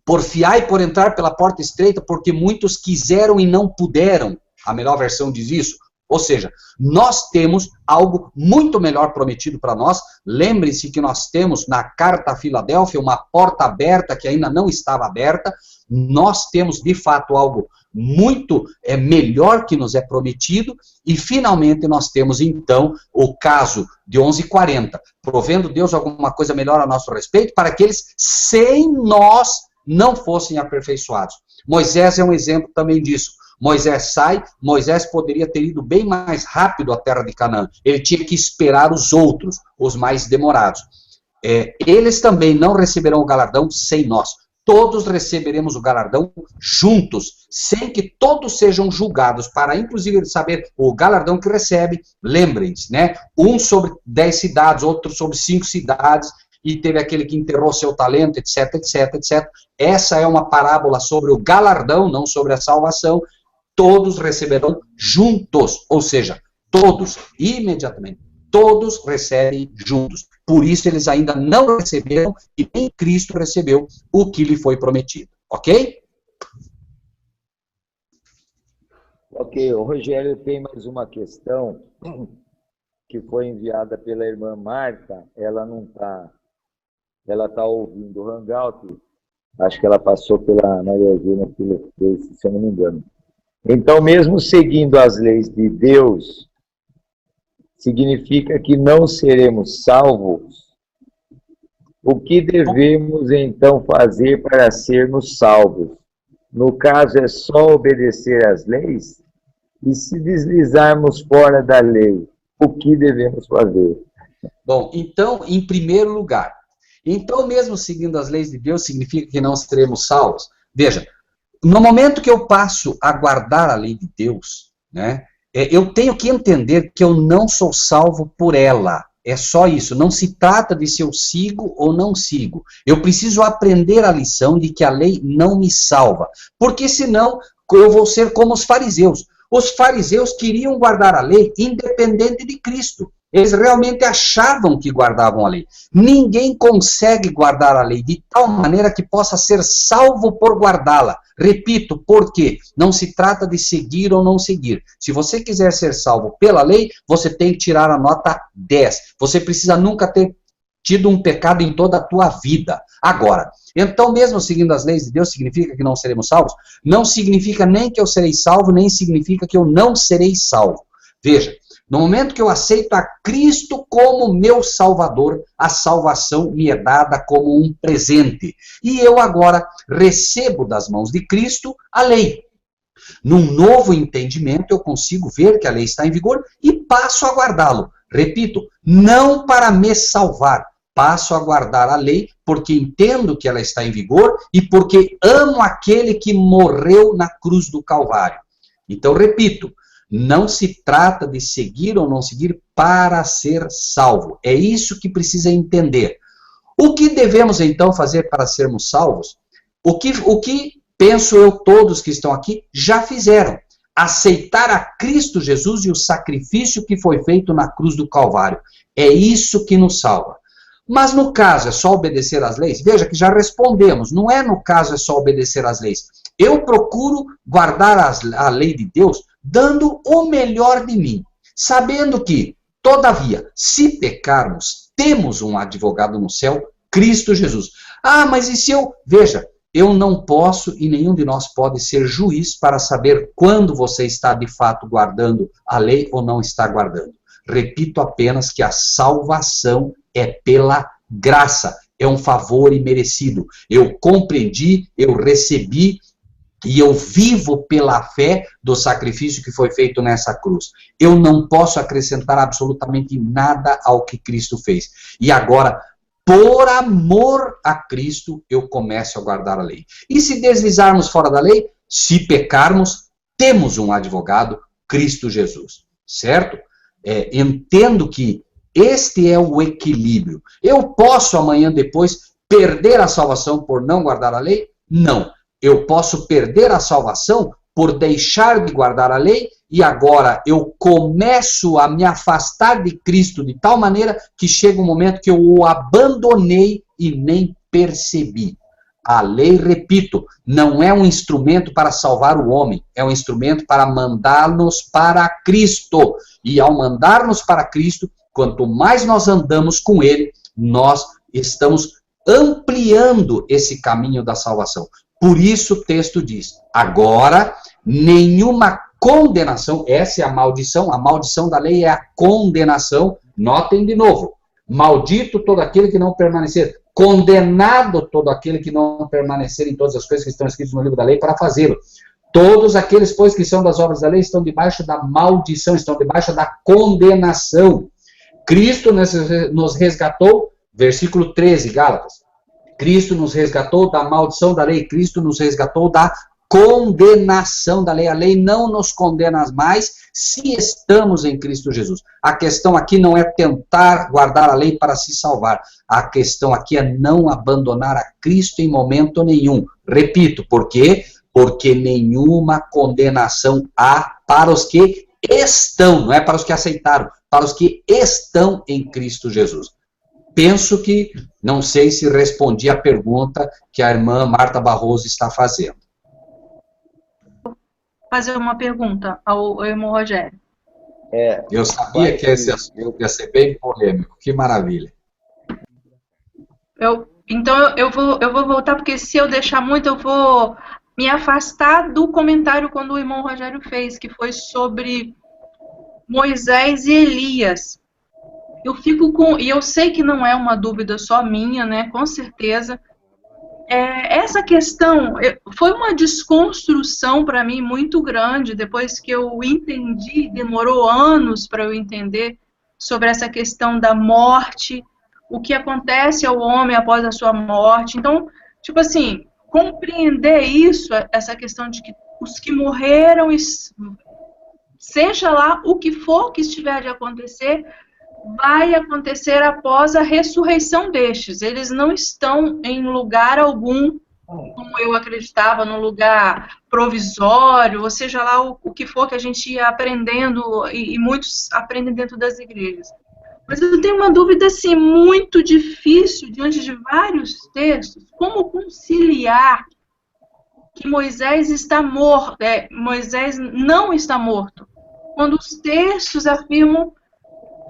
porfiai por entrar pela porta estreita, porque muitos quiseram e não puderam. A melhor versão diz isso. Ou seja, nós temos algo muito melhor prometido para nós. Lembre-se que nós temos na carta a Filadélfia uma porta aberta que ainda não estava aberta. Nós temos, de fato, algo muito melhor que nos é prometido. E, finalmente, nós temos, então, o caso de 11:40, provendo Deus alguma coisa melhor a nosso respeito, para que eles, sem nós, não fossem aperfeiçoados. Moisés é um exemplo também disso. Moisés poderia ter ido bem mais rápido à terra de Canaã. Ele tinha que esperar os outros, os mais demorados. Eles também não receberão o galardão sem nós. Todos receberemos o galardão juntos, sem que todos sejam julgados, para inclusive saber o galardão que recebe. Lembrem-se, né? Um sobre 10 cidades, outro sobre 5 cidades, e teve aquele que enterrou seu talento, etc, etc, etc. Essa é uma parábola sobre o galardão, não sobre a salvação. Todos receberão juntos, ou seja, todos, imediatamente, todos recebem juntos. Por isso eles ainda não receberam, e nem Cristo recebeu o que lhe foi prometido, ok? Ok, o Rogério tem mais uma questão que foi enviada pela irmã Marta. Ela não está, ela está ouvindo o Hangout, acho que ela passou pela Maria Eugênia, se eu não me engano. Então, mesmo seguindo as leis de Deus, significa que não seremos salvos? O que devemos, então, fazer para sermos salvos? No caso, é só obedecer às leis? E se deslizarmos fora da lei, o que devemos fazer? Bom, então, em primeiro lugar, então mesmo seguindo as leis de Deus, significa que não seremos salvos? Veja, no momento que eu passo a guardar a lei de Deus, né, eu tenho que entender que eu não sou salvo por ela. É só isso. Não se trata de se eu sigo ou não sigo. Eu preciso aprender a lição de que a lei não me salva. Porque senão eu vou ser como os fariseus. Os fariseus queriam guardar a lei independente de Cristo. Eles realmente achavam que guardavam a lei. Ninguém consegue guardar a lei de tal maneira que possa ser salvo por guardá-la. Repito, por quê? Não se trata de seguir ou não seguir. Se você quiser ser salvo pela lei, você tem que tirar a nota 10. Você precisa nunca ter tido um pecado em toda a tua vida. Agora, então mesmo seguindo as leis de Deus, significa que não seremos salvos? Não significa nem que eu serei salvo, nem significa que eu não serei salvo. Veja, no momento que eu aceito a Cristo como meu Salvador, a salvação me é dada como um presente. E eu agora recebo das mãos de Cristo a lei. Num novo entendimento, eu consigo ver que a lei está em vigor e passo a guardá-lo. Repito, não para me salvar. Passo a guardar a lei porque entendo que ela está em vigor e porque amo aquele que morreu na cruz do Calvário. Então, repito, não se trata de seguir ou não seguir para ser salvo. É isso que precisa entender. O que devemos, então, fazer para sermos salvos? O que penso eu, todos que estão aqui, já fizeram. Aceitar a Cristo Jesus e o sacrifício que foi feito na cruz do Calvário. É isso que nos salva. Mas no caso é só obedecer às leis? Veja que já respondemos. Não é no caso é só obedecer às leis. Eu procuro guardar a lei de Deus dando o melhor de mim, sabendo que, todavia, se pecarmos, temos um advogado no céu, Cristo Jesus. Ah, mas e se eu... Veja, eu não posso e nenhum de nós pode ser juiz para saber quando você está de fato guardando a lei ou não está guardando. repito apenas que a salvação é pela graça, é um favor imerecido. Eu compreendi, eu recebi, e eu vivo pela fé do sacrifício que foi feito nessa cruz. Eu não posso acrescentar absolutamente nada ao que Cristo fez. E agora, por amor a Cristo, eu começo a guardar a lei. E se deslizarmos fora da lei, se pecarmos, temos um advogado, Cristo Jesus. Certo? Entendo que este é o equilíbrio. Eu posso amanhã depois perder a salvação por não guardar a lei? Não. Eu posso perder a salvação por deixar de guardar a lei e agora eu começo a me afastar de Cristo de tal maneira que chega um momento que eu o abandonei e nem percebi. A lei, repito, não é um instrumento para salvar o homem, é um instrumento para mandar-nos para Cristo. E ao mandar-nos para Cristo, quanto mais nós andamos com Ele, nós estamos ampliando esse caminho da salvação. Por isso o texto diz, agora, nenhuma condenação, essa é a maldição da lei é a condenação, notem de novo, maldito todo aquele que não permanecer, condenado todo aquele que não permanecer em todas as coisas que estão escritas no livro da lei para fazê-lo. Todos aqueles, pois, que são das obras da lei estão debaixo da maldição, estão debaixo da condenação. Cristo nos resgatou, versículo 13, Gálatas. Cristo nos resgatou da maldição da lei, Cristo nos resgatou da condenação da lei. A lei não nos condena mais se estamos em Cristo Jesus. A questão aqui não é tentar guardar a lei para se salvar. A questão aqui é não abandonar a Cristo em momento nenhum. Repito, por quê? Porque nenhuma condenação há para os que estão, não é para os que aceitaram, para os que estão em Cristo Jesus. Penso que, não sei se respondi a pergunta que a irmã Marta Barroso está fazendo. Fazer uma pergunta ao irmão Rogério. Eu sabia que esse assunto ia ser bem polêmico. Que maravilha. Então eu vou voltar, porque se eu deixar muito, eu vou me afastar do comentário quando o irmão Rogério fez, que foi sobre Moisés e Elias. E eu sei que não é uma dúvida só minha, né? Com certeza. Essa questão foi uma desconstrução para mim muito grande, depois que eu entendi, demorou anos para eu entender sobre essa questão da morte, o que acontece ao homem após a sua morte. Então, tipo assim, compreender isso, essa questão de que os que morreram, seja lá o que for que estiver de acontecer, vai acontecer após a ressurreição destes. Eles não estão em lugar algum, como eu acreditava, num lugar provisório, ou seja lá o que for que a gente ia aprendendo, e muitos aprendem dentro das igrejas. Mas eu tenho uma dúvida, assim, muito difícil, diante de vários textos, como conciliar que Moisés está morto, Moisés não está morto, quando os textos afirmam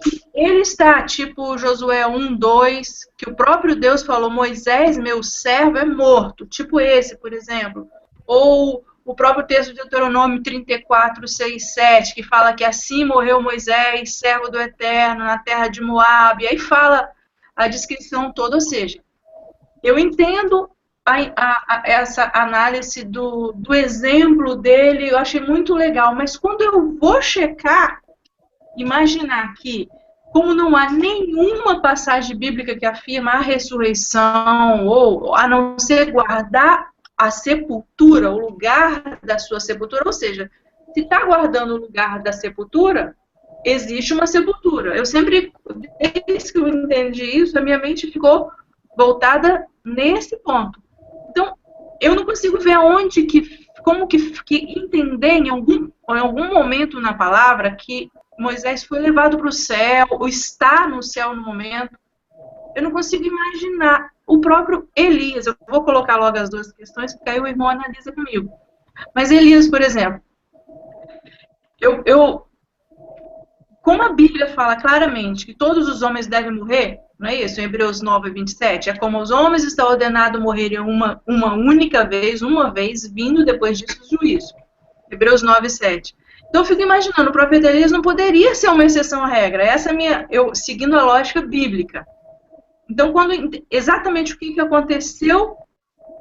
que ele está, tipo Josué 1:2, que o próprio Deus falou, Moisés, meu servo, é morto, tipo esse, por exemplo. Ou o próprio texto de Deuteronômio 34:6-7, que fala que assim morreu Moisés, servo do Eterno, na terra de Moabe. Aí fala a descrição toda, ou seja, eu entendo essa análise do exemplo dele, eu achei muito legal, mas quando eu vou checar, imaginar que, como não há nenhuma passagem bíblica que afirma a ressurreição, ou a não ser guardar a sepultura, o lugar da sua sepultura, ou seja, se está guardando o lugar da sepultura, existe uma sepultura. Eu sempre, desde que eu entendi isso, a minha mente ficou voltada nesse ponto. Então, eu não consigo ver como que entender em algum momento na palavra que Moisés foi levado para o céu, ou está no céu no momento. Eu não consigo imaginar o próprio Elias. Eu vou colocar logo as duas questões, porque aí o irmão analisa comigo. Mas Elias, por exemplo, como a Bíblia fala claramente que todos os homens devem morrer, não é isso? Em Hebreus 9:27, é como os homens está ordenado morrerem uma única vez, uma vez, vindo depois disso o juízo. Hebreus 9:7. Então eu fico imaginando, o profeta Elias não poderia ser uma exceção à regra. Essa é a minha, eu seguindo a lógica bíblica. Então, exatamente o que aconteceu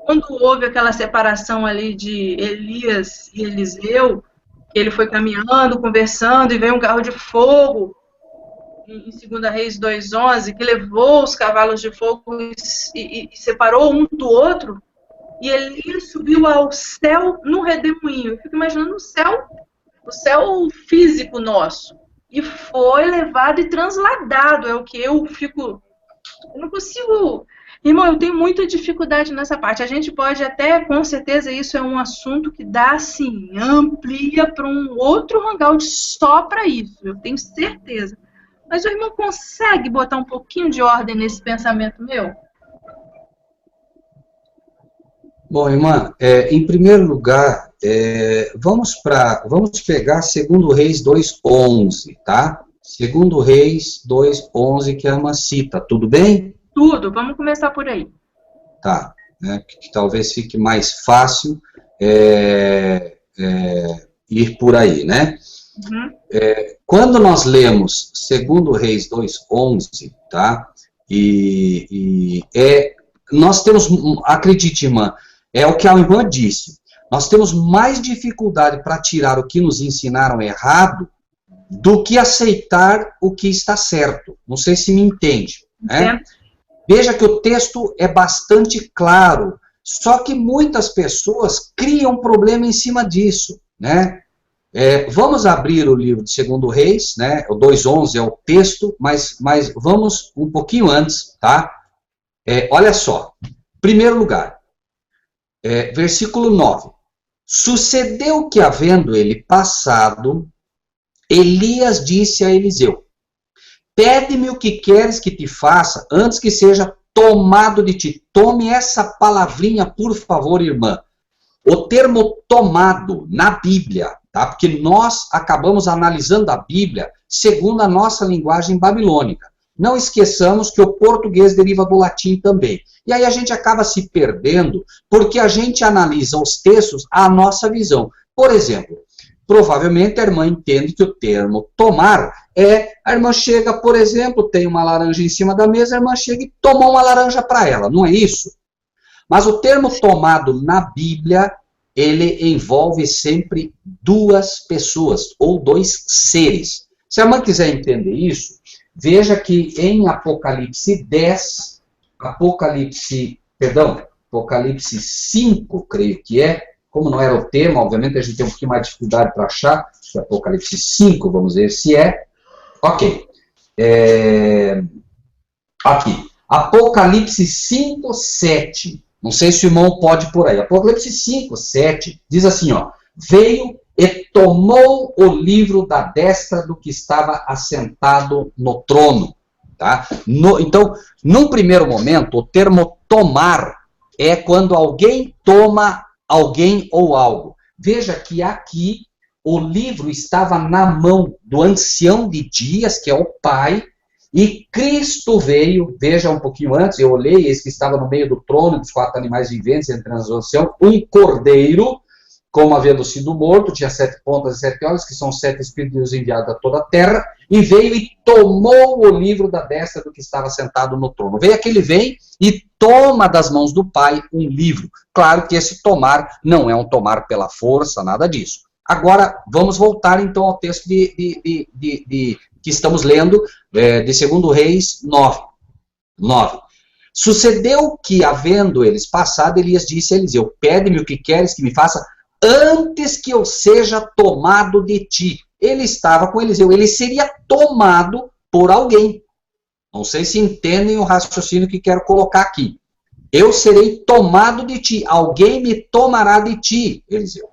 quando houve aquela separação ali de Elias e Eliseu, que ele foi caminhando, conversando, e veio um carro de fogo, em 2 Reis 2:11, que levou os cavalos de fogo e separou um do outro, e Elias subiu ao céu no redemoinho. Eu fico imaginando o céu físico nosso, e foi levado e transladado, é o que eu fico... Eu não consigo... Irmão, eu tenho muita dificuldade nessa parte. A gente pode até, com certeza, isso é um assunto que dá, assim, amplia para um outro hangout só para isso, eu tenho certeza. Mas o irmão consegue botar um pouquinho de ordem nesse pensamento meu? Bom, irmã, em primeiro lugar, vamos pegar 2 Reis 2:11, tá? 2 Reis 2:11, que a irmã cita, tudo bem? Tudo, vamos começar por aí. Tá, né, que talvez fique mais fácil ir por aí, né? Uhum. Quando nós lemos 2 Reis 2:11, tá? Nós temos, acredite, irmã, é o que a irmã disse, nós temos mais dificuldade para tirar o que nos ensinaram errado do que aceitar o que está certo. Não sei se me entende, né? Veja que o texto é bastante claro, só que muitas pessoas criam problema em cima disso, né? Vamos abrir o livro de 2 Reis, né? O 2:11 é o texto, mas vamos um pouquinho antes, tá? Olha só, primeiro lugar, versículo 9. Sucedeu que, havendo ele passado, Elias disse a Eliseu: pede-me o que queres que te faça, antes que seja tomado de ti. Tome essa palavrinha, por favor, irmã. O termo tomado na Bíblia, tá? Porque nós acabamos analisando a Bíblia segundo a nossa linguagem babilônica. Não esqueçamos que o português deriva do latim também. E aí a gente acaba se perdendo, porque a gente analisa os textos à nossa visão. Por exemplo, provavelmente a irmã entende que o termo tomar a irmã chega, por exemplo, tem uma laranja em cima da mesa, a irmã chega e toma uma laranja para ela, não é isso? Mas o termo tomado na Bíblia, ele envolve sempre duas pessoas, ou dois seres. Se a irmã quiser entender isso, veja que em Apocalipse 5, creio que como não era o tema, obviamente a gente tem um pouquinho mais de dificuldade para achar, Apocalipse 5, vamos ver se ok. Aqui, Apocalipse 5:7, não sei se o irmão pode por aí, Apocalipse 5:7, diz assim, ó, veio e tomou o livro da destra do que estava assentado no trono, tá? Então, num primeiro momento, o termo tomar é quando alguém toma alguém ou algo. Veja que aqui o livro estava na mão do ancião de dias, que é o Pai, e Cristo veio, veja um pouquinho antes, eu olhei, esse que estava no meio do trono, dos 4 animais viventes, entre as anciãos, um cordeiro, como havendo sido morto, tinha 7 pontas e 7 olhos, que são 7 espíritos enviados a toda a terra, e veio e tomou o livro da destra do que estava sentado no trono. Veio aquele vem e toma das mãos do Pai um livro. Claro que esse tomar não é um tomar pela força, nada disso. Agora, vamos voltar então ao texto que estamos lendo, de 2 Reis 9. Sucedeu que, havendo eles passado, Elias disse a Eliseu: pede-me o que queres que me faça, antes que eu seja tomado de ti. Ele estava com Eliseu, ele seria tomado por alguém. Não sei se entendem o raciocínio que quero colocar aqui. Eu serei tomado de ti, alguém me tomará de ti, Eliseu.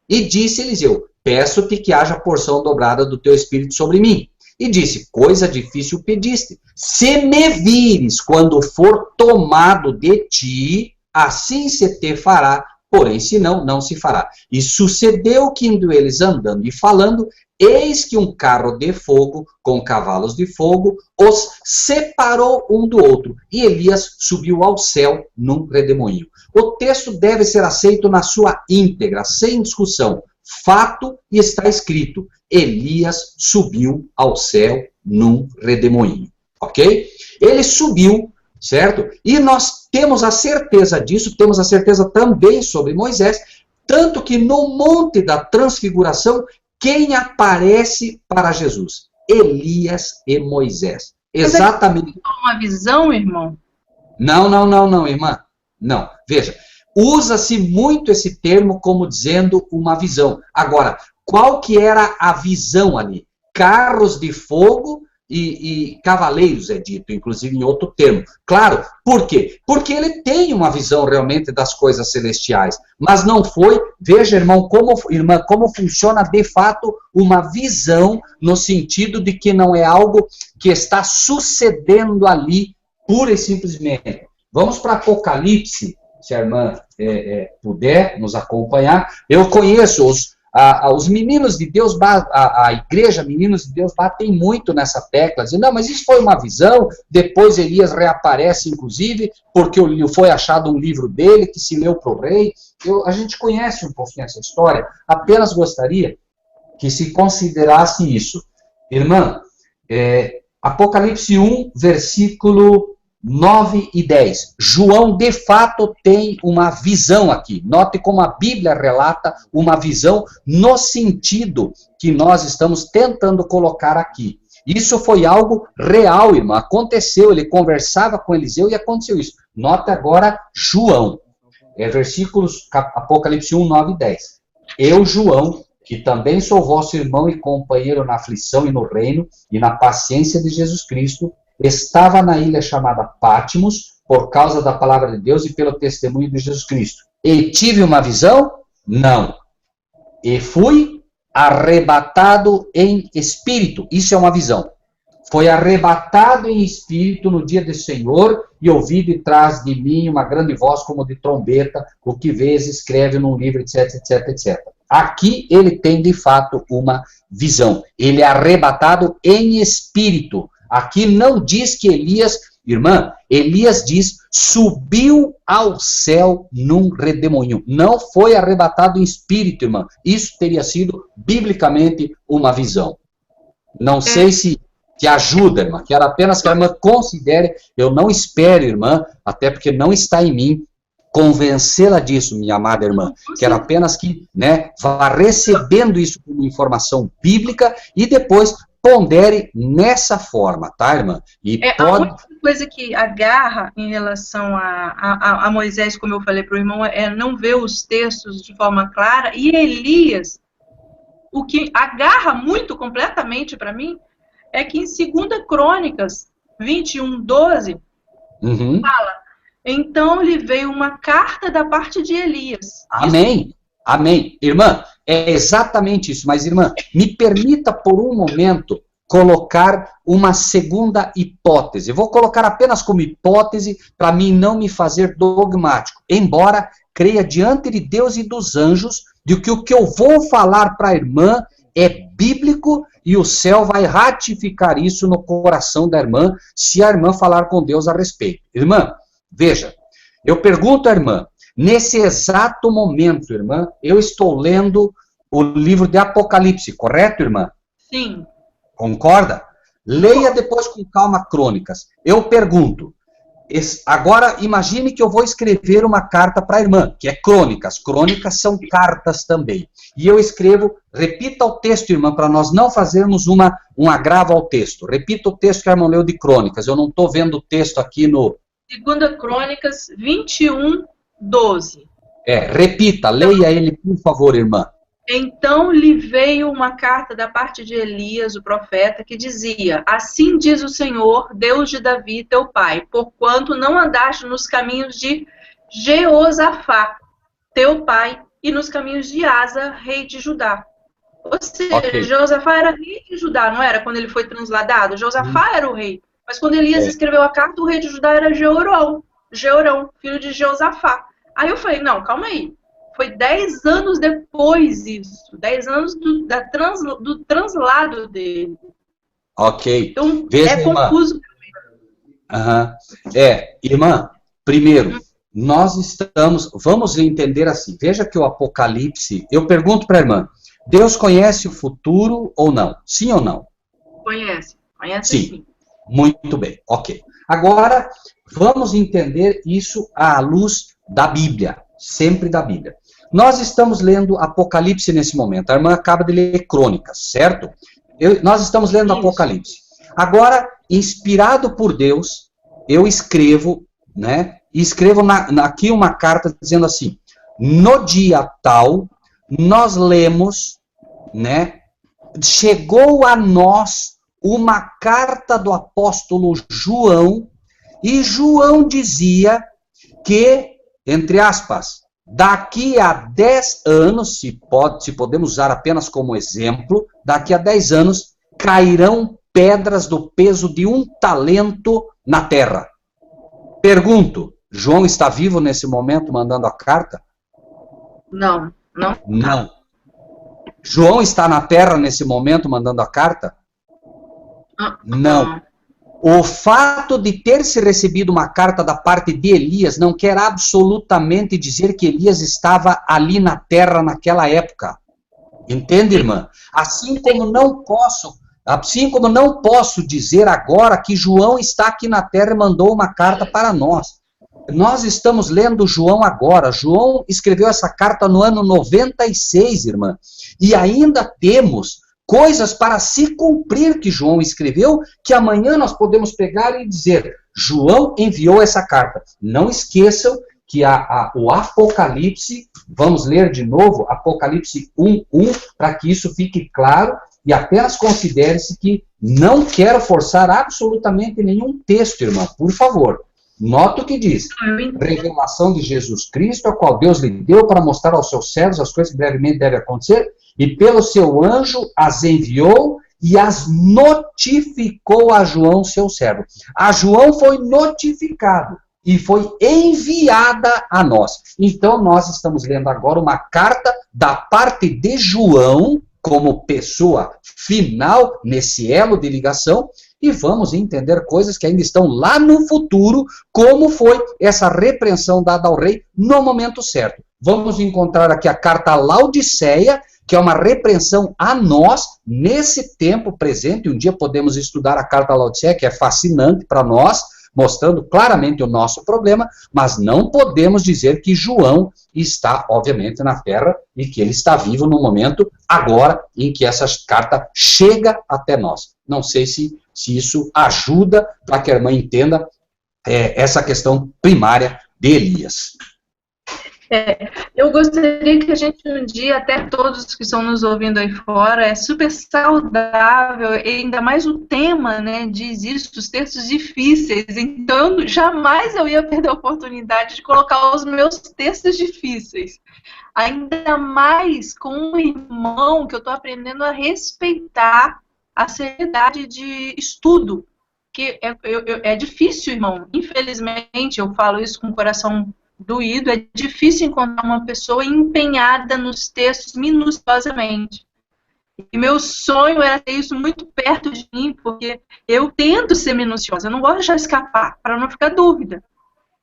E disse Eliseu: peço-te que haja porção dobrada do teu espírito sobre mim. E disse: coisa difícil pediste. Se me vires quando for tomado de ti, assim se te fará, porém, se não, não se fará. E sucedeu que, indo eles andando e falando, eis que um carro de fogo, com cavalos de fogo, os separou um do outro. E Elias subiu ao céu num redemoinho. O texto deve ser aceito na sua íntegra, sem discussão. fato, e está escrito, Elias subiu ao céu num redemoinho, ok? Ele subiu, certo? E nós temos a certeza disso, temos a certeza também sobre Moisés, tanto que no Monte da Transfiguração, quem aparece para Jesus? Elias e Moisés. Exatamente. Uma visão, irmão? Não, irmã. Não. Veja, usa-se muito esse termo como dizendo uma visão. Agora, qual que era a visão ali? Carros de fogo e cavaleiros, é dito, inclusive em outro termo. Claro, por quê? Porque ele tem uma visão realmente das coisas celestiais, mas não foi, veja, irmã, como funciona de fato uma visão, no sentido de que não é algo que está sucedendo ali, pura e simplesmente. Vamos para Apocalipse, se a irmã puder nos acompanhar. Eu conheço os meninos de Deus, a igreja Meninos de Deus batem muito nessa tecla, dizendo, não, mas isso foi uma visão, depois Elias reaparece, inclusive, porque foi achado um livro dele, que se leu para o rei. A gente conhece um pouquinho essa história, apenas gostaria que se considerasse isso. Irmã, Apocalipse 1, versículo 9 e 10. João, de fato, tem uma visão aqui. Note como a Bíblia relata uma visão no sentido que nós estamos tentando colocar aqui. Isso foi algo real, irmão. Aconteceu, ele conversava com Eliseu e aconteceu isso. Note agora João. Versículos, Apocalipse 1, 9 e 10. Eu, João, que também sou vosso irmão e companheiro na aflição e no reino e na paciência de Jesus Cristo, estava na ilha chamada Patmos, por causa da palavra de Deus e pelo testemunho de Jesus Cristo. E tive uma visão? Não. E fui arrebatado em espírito. Isso é uma visão. Foi arrebatado em espírito no dia do Senhor, e ouvi de trás de mim uma grande voz como de trombeta, o que vês, escreve num livro, etc, etc, etc. Aqui ele tem de fato uma visão. Ele é arrebatado em espírito. Aqui não diz que Elias, irmã, Elias diz, subiu ao céu num redemoinho. Não foi arrebatado em espírito, irmã. Isso teria sido, biblicamente, uma visão. Não sei se te ajuda, irmã. Quero apenas que a irmã considere, eu não espero, irmã, até porque não está em mim, convencê-la disso, minha amada irmã. Quero apenas que, vá recebendo isso como informação bíblica e depois pondere nessa forma, tá, irmã? E A única coisa que agarra em relação a Moisés, como eu falei para o irmão, é não ver os textos de forma clara. E Elias, o que agarra muito completamente para mim, é que em 2 Crônicas 21, 12, fala, então lhe veio uma carta da parte de Elias. Amém. Amém. Irmã, é exatamente isso. Mas, irmã, me permita por um momento colocar uma segunda hipótese. Eu vou colocar apenas como hipótese para mim não me fazer dogmático. Embora creia diante de Deus e dos anjos de que o que eu vou falar para a irmã é bíblico e o céu vai ratificar isso no coração da irmã se a irmã falar com Deus a respeito. Irmã, veja, eu pergunto à irmã, nesse exato momento, irmã, eu estou lendo o livro de Apocalipse, correto, irmã? Sim. Concorda? Leia depois com calma Crônicas. Eu pergunto, agora imagine que eu vou escrever uma carta para a irmã, que é Crônicas. Crônicas são cartas também. E eu escrevo, repita o texto, irmã, para nós não fazermos um agravo ao texto. Repita o texto que a irmã leu de Crônicas. Eu não estou vendo o texto aqui no... 2 Crônicas 21, 12. Repita, leia ele, por favor, irmã. Então lhe veio uma carta da parte de Elias, o profeta, que dizia, assim diz o Senhor, Deus de Davi, teu pai, porquanto não andaste nos caminhos de Jeosafá, teu pai, e nos caminhos de Asa, rei de Judá. Ou seja, Jeosafá era rei de Judá, não era? Quando ele foi transladado, Jeosafá era o rei. Mas quando Elias escreveu a carta, o rei de Judá era Jeorão, filho de Jeosafá. Aí eu falei, não, calma aí. Foi 10 anos depois isso. 10 anos do translado dele. Ok. Então, veja, é confuso. Irmã, primeiro, nós vamos entender assim, veja que o Apocalipse, eu pergunto para a irmã, Deus conhece o futuro ou não? Sim ou não? Conhece sim. Muito bem, ok. Agora, vamos entender isso à luz da Bíblia, sempre da Bíblia. Nós estamos lendo Apocalipse nesse momento, a irmã acaba de ler Crônicas, certo? Nós estamos lendo Apocalipse. Agora, inspirado por Deus, eu escrevo, né? Escrevo aqui uma carta dizendo assim, no dia tal, nós lemos, né? Chegou a nós uma carta do apóstolo João, e João dizia que, entre aspas, daqui a 10 anos, se podemos usar apenas como exemplo, daqui a 10 anos cairão pedras do peso de 1 talento na terra. Pergunto, João está vivo nesse momento mandando a carta? Não. Não. João está na terra nesse momento mandando a carta? Não. O fato de ter se recebido uma carta da parte de Elias não quer absolutamente dizer que Elias estava ali na terra naquela época. Entende, irmã? Assim como não posso dizer agora que João está aqui na terra e mandou uma carta para nós. Nós estamos lendo João agora. João escreveu essa carta no ano 96, irmã. E ainda temos coisas para se cumprir que João escreveu, que amanhã nós podemos pegar e dizer, João enviou essa carta. Não esqueçam que o Apocalipse, vamos ler de novo, Apocalipse 1:1, para que isso fique claro, e apenas considere-se que não quero forçar absolutamente nenhum texto, irmã, por favor. Nota o que diz, revelação de Jesus Cristo, a qual Deus lhe deu para mostrar aos seus servos as coisas que brevemente devem acontecer, e pelo seu anjo as enviou e as notificou a João, seu servo. A João foi notificado e foi enviada a nós. Então, nós estamos lendo agora uma carta da parte de João, como pessoa final nesse elo de ligação, e vamos entender coisas que ainda estão lá no futuro, como foi essa repreensão dada ao rei no momento certo. Vamos encontrar aqui a carta a Laodiceia, que é uma repreensão a nós, nesse tempo presente. Um dia podemos estudar a carta a Laodiceia, que é fascinante para nós, mostrando claramente o nosso problema, mas não podemos dizer que João está, obviamente, na terra e que ele está vivo no momento agora em que essa carta chega até nós. Não sei se isso ajuda para que a irmã entenda essa questão primária de Elias. Eu gostaria que a gente um dia, até todos que estão nos ouvindo aí fora, é super saudável, e ainda mais o tema, né, diz isso, os textos difíceis, então jamais eu ia perder a oportunidade de colocar os meus textos difíceis, ainda mais com um irmão que eu estou aprendendo a respeitar a seriedade de estudo, que é difícil, irmão, infelizmente, eu falo isso com o coração doído, é difícil encontrar uma pessoa empenhada nos textos minuciosamente. E meu sonho era ter isso muito perto de mim, porque eu tento ser minuciosa, eu não gosto de deixar escapar, para não ficar dúvida.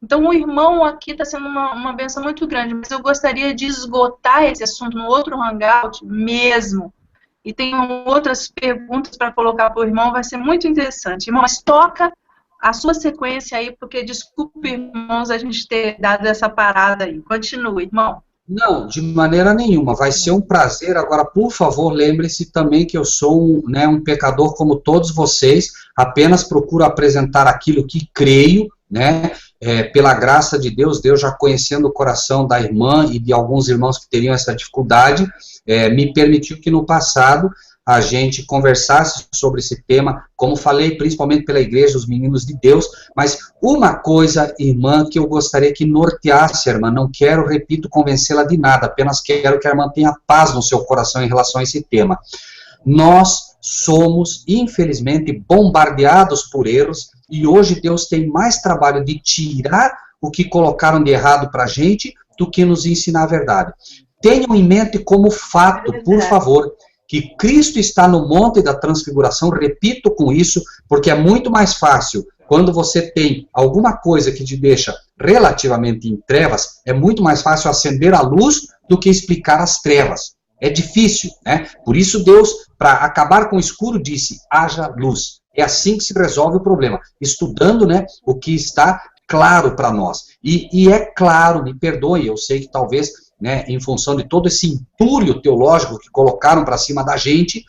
Então o irmão aqui está sendo uma benção muito grande, mas eu gostaria de esgotar esse assunto no outro hangout mesmo. E tenho outras perguntas para colocar para o irmão, vai ser muito interessante. Irmão, mas toca a sua sequência aí, porque desculpe, irmãos, a gente ter dado essa parada aí. Continue, irmão. Não, de maneira nenhuma. Vai ser um prazer. Agora, por favor, lembre-se também que eu sou um pecador como todos vocês. Apenas procuro apresentar aquilo que creio, né? Pela graça de Deus, Deus já conhecendo o coração da irmã e de alguns irmãos que teriam essa dificuldade, me permitiu que no passado a gente conversasse sobre esse tema, como falei, principalmente pela igreja dos meninos de Deus, mas uma coisa, irmã, que eu gostaria que norteasse a irmã, não quero, repito, convencê-la de nada, apenas quero que a irmã tenha paz no seu coração em relação a esse tema. Nós somos, infelizmente, bombardeados por erros, e hoje Deus tem mais trabalho de tirar o que colocaram de errado para a gente, do que nos ensinar a verdade. Tenham em mente como fato, por favor, que Cristo está no monte da transfiguração, repito com isso, porque é muito mais fácil, quando você tem alguma coisa que te deixa relativamente em trevas, é muito mais fácil acender a luz do que explicar as trevas. É difícil, né? Por isso Deus, para acabar com o escuro, disse, haja luz. É assim que se resolve o problema, estudando, né, o que está claro para nós. E é claro, me perdoe, eu sei que talvez, né, em função de todo esse entulho teológico que colocaram para cima da gente,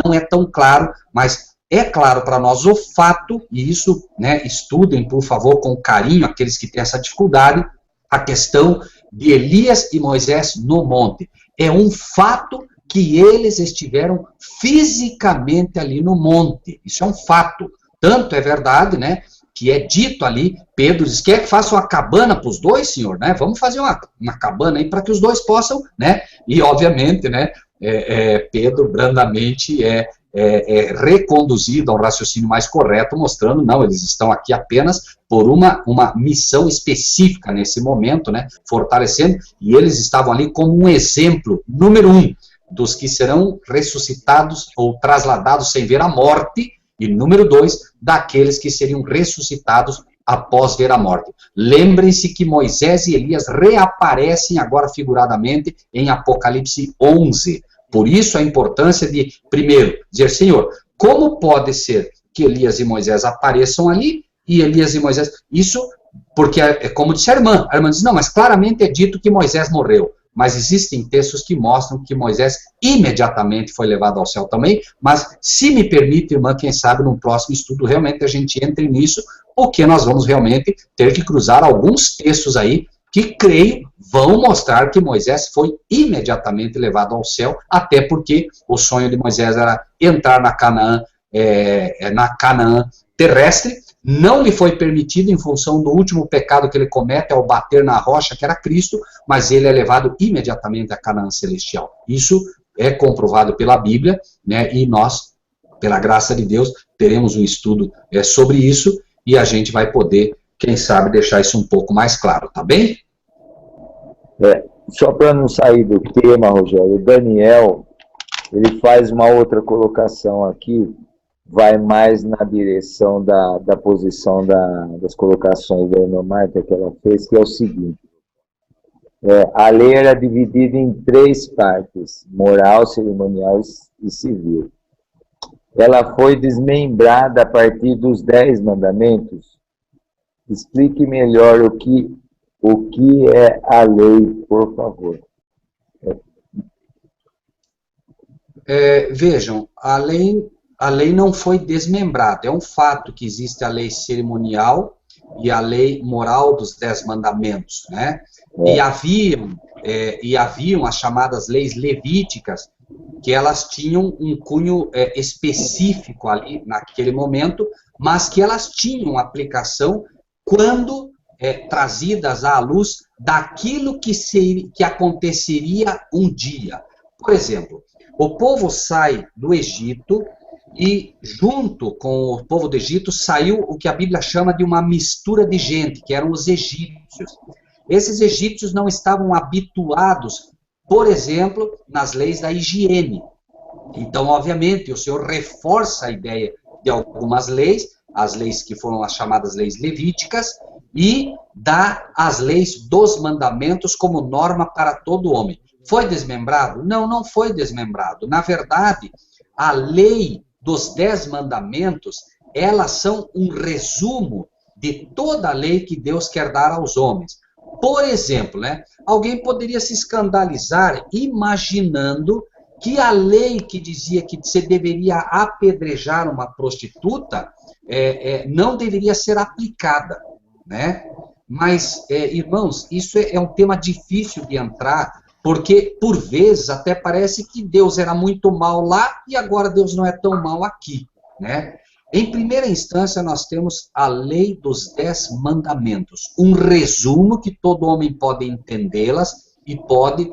não é tão claro, mas é claro para nós o fato, e isso, né, estudem, por favor, com carinho, aqueles que têm essa dificuldade, a questão de Elias e Moisés no monte. É um fato que eles estiveram fisicamente ali no monte. Isso é um fato. Tanto é verdade, né, que é dito ali, Pedro diz, quer que faça uma cabana para os dois, senhor? Né? Vamos fazer uma cabana aí para que os dois possam, né? E, obviamente, né, Pedro brandamente reconduzido ao raciocínio mais correto, mostrando, não, eles estão aqui apenas por uma missão específica nesse momento, né, fortalecendo, e eles estavam ali como um exemplo, número 1, dos que serão ressuscitados ou trasladados sem ver a morte, e número 2, daqueles que seriam ressuscitados após ver a morte. Lembrem-se que Moisés e Elias reaparecem agora figuradamente em Apocalipse 11. Por isso a importância de, primeiro, dizer, Senhor, como pode ser que Elias e Moisés apareçam ali, e Elias e Moisés... Isso porque é como disse a irmã diz, não, mas claramente é dito que Moisés morreu. Mas existem textos que mostram que Moisés imediatamente foi levado ao céu também, mas se me permite, irmã, quem sabe num próximo estudo realmente a gente entre nisso, porque nós vamos realmente ter que cruzar alguns textos aí que, creio, vão mostrar que Moisés foi imediatamente levado ao céu, até porque o sonho de Moisés era entrar na Canaã terrestre, não lhe foi permitido em função do último pecado que ele comete ao bater na rocha, que era Cristo, mas ele é levado imediatamente à Canaã celestial. Isso é comprovado pela Bíblia, né, e nós, pela graça de Deus, teremos um estudo sobre isso, e a gente vai poder, quem sabe, deixar isso um pouco mais claro, tá bem? Só para não sair do tema, Rogério, o Daniel, ele faz uma outra colocação aqui, vai mais na direção da posição das colocações da irmã Marta que ela fez, que é o seguinte, a lei era dividida em 3 partes, moral, cerimonial e civil. Ela foi desmembrada a partir dos 10 mandamentos. Explique melhor o que é a lei, por favor. Vejam, a lei não foi desmembrada. É um fato que existe a lei cerimonial e a lei moral dos 10 mandamentos, né? E haviam as chamadas leis levíticas, que elas tinham um cunho específico ali naquele momento, mas que elas tinham aplicação quando trazidas à luz daquilo que aconteceria um dia. Por exemplo, o povo sai do Egito e junto com o povo do Egito saiu o que a Bíblia chama de uma mistura de gente, que eram os egípcios. Esses egípcios não estavam habituados, por exemplo, nas leis da higiene. Então, obviamente, o Senhor reforça a ideia de algumas leis, as leis que foram as chamadas leis levíticas, e dá as leis dos mandamentos como norma para todo homem. Foi desmembrado? Não, não foi desmembrado. Na verdade, a lei dos 10 mandamentos, elas são um resumo de toda a lei que Deus quer dar aos homens. Por exemplo, né, alguém poderia se escandalizar imaginando que a lei que dizia que você deveria apedrejar uma prostituta não deveria ser aplicada, né? Mas, irmãos, isso é um tema difícil de entrar, porque, por vezes, até parece que Deus era muito mal lá e agora Deus não é tão mal aqui, né? Em primeira instância, nós temos a lei dos 10 mandamentos, um resumo que todo homem pode entendê-las e pode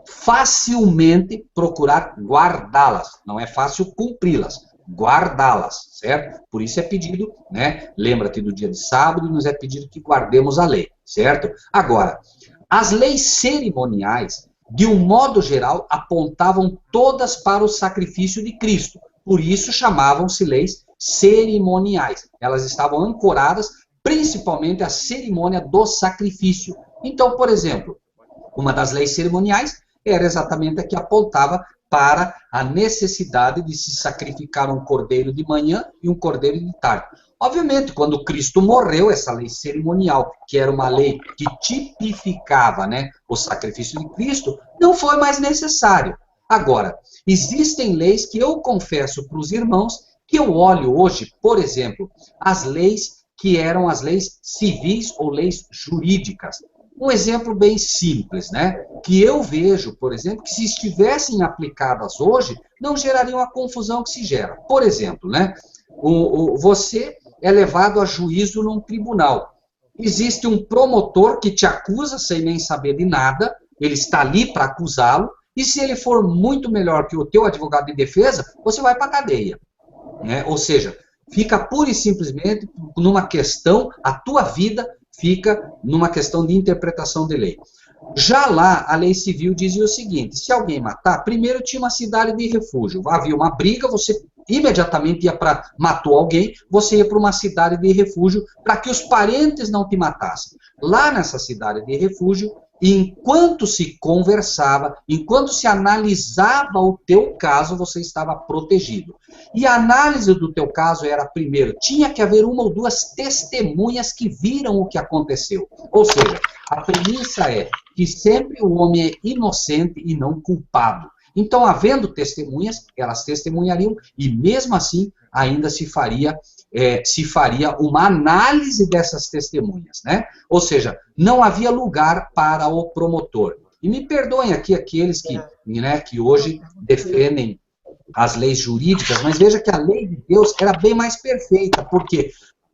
facilmente procurar guardá-las. Não é fácil cumpri-las, guardá-las, certo? Por isso é pedido, né? Lembra-te do dia de sábado, nos é pedido que guardemos a lei, certo? Agora, as leis cerimoniais, de um modo geral, apontavam todas para o sacrifício de Cristo. Por isso chamavam-se leis cerimoniais. Elas estavam ancoradas principalmente à cerimônia do sacrifício. Então, por exemplo, uma das leis cerimoniais era exatamente a que apontava para a necessidade de se sacrificar um cordeiro de manhã e um cordeiro de tarde. Obviamente, quando Cristo morreu, essa lei cerimonial, que era uma lei que tipificava, né, o sacrifício de Cristo, não foi mais necessário. Agora, existem leis que eu confesso para os irmãos que eu olho hoje, por exemplo, as leis que eram as leis civis ou leis jurídicas. Um exemplo bem simples, né? Que eu vejo, por exemplo, que se estivessem aplicadas hoje, não gerariam a confusão que se gera. Por exemplo, né? Você é levado a juízo num tribunal. Existe um promotor que te acusa sem nem saber de nada, ele está ali para acusá-lo, e se ele for muito melhor que o teu advogado de defesa, você vai para a cadeia. Né? Ou seja, fica pura e simplesmente numa questão, a tua vida fica numa questão de interpretação de lei. Já lá, a lei civil dizia o seguinte, se alguém matar, primeiro tinha uma cidade de refúgio, havia uma briga, você imediatamente ia para, matou alguém, você ia para uma cidade de refúgio para que os parentes não te matassem. Lá nessa cidade de refúgio, enquanto se conversava, enquanto se analisava o teu caso, você estava protegido. E a análise do teu caso era, primeiro, tinha que haver uma ou duas testemunhas que viram o que aconteceu. Ou seja, a premissa é que sempre o homem é inocente e não culpado. Então, havendo testemunhas, elas testemunhariam e, mesmo assim, ainda se faria uma análise dessas testemunhas, né? Ou seja, não havia lugar para o promotor. E me perdoem aqui aqueles que, né, que hoje defendem as leis jurídicas, mas veja que a lei de Deus era bem mais perfeita, porque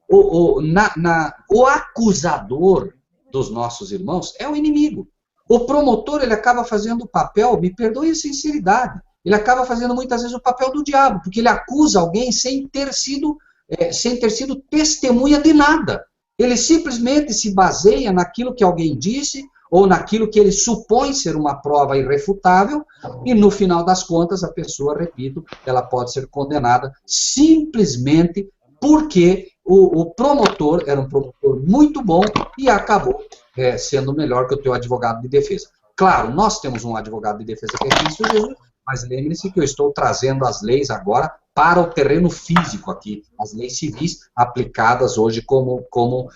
o acusador dos nossos irmãos é o inimigo. O promotor, ele acaba fazendo o papel, me perdoe a sinceridade, ele acaba fazendo muitas vezes o papel do diabo, porque ele acusa alguém sem ter sido testemunha de nada. Ele simplesmente se baseia naquilo que alguém disse, ou naquilo que ele supõe ser uma prova irrefutável, e no final das contas, a pessoa, repito, ela pode ser condenada simplesmente porque o promotor era um promotor muito bom e acabou sendo melhor que o teu advogado de defesa. Claro, nós temos um advogado de defesa que é Cristo Jesus, mas lembre-se que eu estou trazendo as leis agora para o terreno físico aqui, as leis civis aplicadas hoje como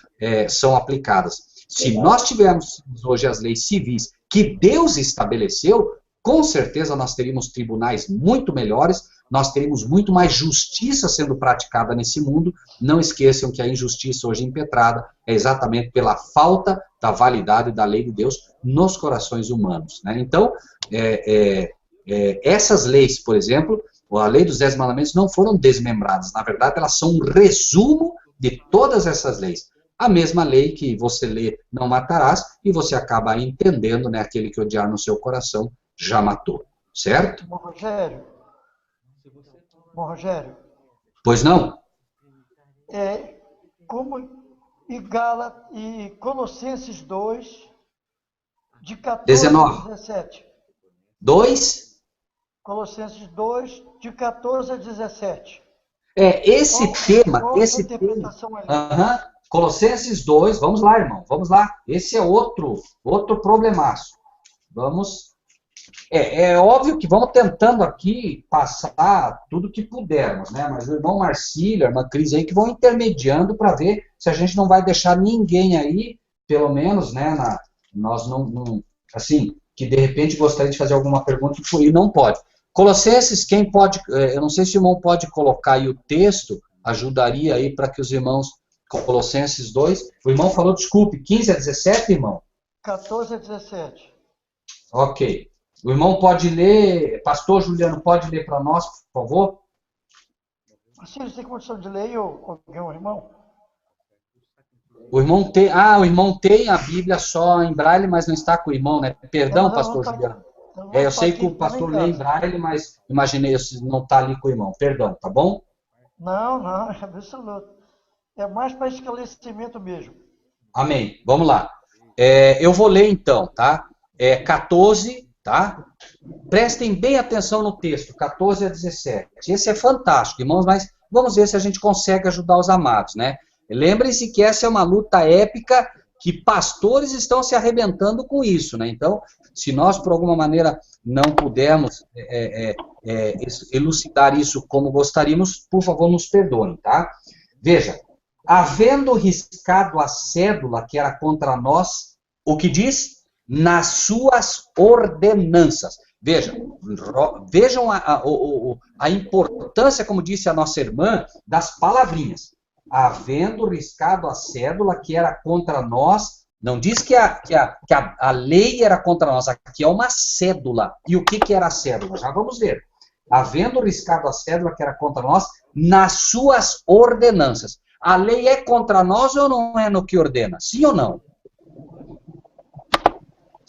são aplicadas. Se nós tivermos hoje as leis civis que Deus estabeleceu, com certeza nós teríamos tribunais muito melhores, nós teríamos muito mais justiça sendo praticada nesse mundo. Não esqueçam que a injustiça hoje impetrada é exatamente pela falta da validade da lei de Deus nos corações humanos, né? Então, essas leis, por exemplo, a lei dos 10 mandamentos não foram desmembradas, na verdade elas são um resumo de todas essas leis. A mesma lei que você lê, não matarás, e você acaba entendendo, né, aquele que odiar no seu coração já matou, certo? Bom, Rogério. Pois não? Como e Colossenses 2, de 14 19. a 17. 2? Colossenses 2, de 14 a 17. Esse tema... Colossenses 2, vamos lá, irmão, vamos lá. Esse é outro problemaço. Vamos... É óbvio que vamos tentando aqui passar tudo que pudermos, né? Mas o irmão Marcílio, a irmã Cris aí, que vão intermediando para ver se a gente não vai deixar ninguém aí, pelo menos, né? Nós não... Assim, que de repente gostaria de fazer alguma pergunta e não pode. Colossenses, quem pode... eu não sei se o irmão pode colocar aí o texto, ajudaria aí para que os irmãos... Colossenses 2, o irmão falou, desculpe, 15 a 17, irmão? 14 a 17. Ok. O irmão pode ler, pastor Juliano, pode ler para nós, por favor? Assim, você tem condição de ler ou algum irmão? O irmão tem a Bíblia só em braille, mas não está com o irmão, né? Perdão, pastor Juliano. Eu sei que o pastor lê em braille, mas imaginei, não está ali com o irmão. Perdão, tá bom? Não, é absoluto. É mais para esclarecimento mesmo. Amém. Vamos lá. Eu vou ler então, tá? 14, tá? Prestem bem atenção no texto, 14 a 17. Esse é fantástico, irmãos, mas vamos ver se a gente consegue ajudar os amados, né? Lembrem-se que essa é uma luta épica, que pastores estão se arrebentando com isso, né? Então, Se nós, por alguma maneira, não pudermos elucidar isso como gostaríamos, por favor, nos perdoem, tá? Veja, havendo riscado a cédula que era contra nós, o que diz? Nas suas ordenanças. Vejam a importância, como disse a nossa irmã, das palavrinhas. Havendo riscado a cédula que era contra nós, não diz que a lei era contra nós, aqui é uma cédula. E o que era a cédula? Já vamos ver. Havendo riscado a cédula que era contra nós, nas suas ordenanças. A lei é contra nós ou não é no que ordena? Sim ou não?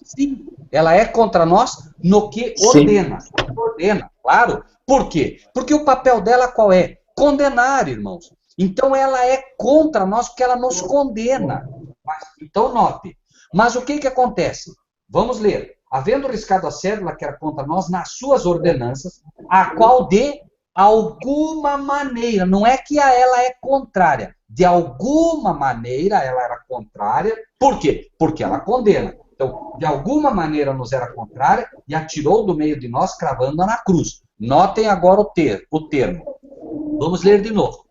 Sim, ela é contra nós no que ordena. Sim. Ordena, claro. Por quê? Porque o papel dela qual é? Condenar, irmãos. Então ela é contra nós porque ela nos condena. Então note. Mas o que acontece? Vamos ler. Havendo riscado a cédula que era contra nós nas suas ordenanças, a qual de alguma maneira, não é que a ela é contrária, de alguma maneira ela era contrária. Por quê? Porque ela condena. Então, de alguma maneira nos era contrária e atirou do meio de nós, cravando-a na cruz. Notem agora o termo. Vamos ler de novo.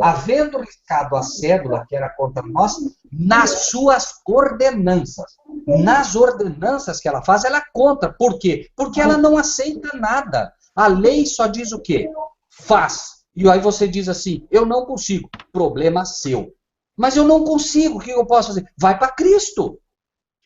Havendo riscado a cédula que era contra nós, nas suas ordenanças. Nas ordenanças que ela faz, ela é contra. Por quê? Porque ela não aceita nada. A lei só diz o quê? Faz. E aí você diz assim, eu não consigo. Problema seu. Mas eu não consigo, o que eu posso fazer? Vai para Cristo.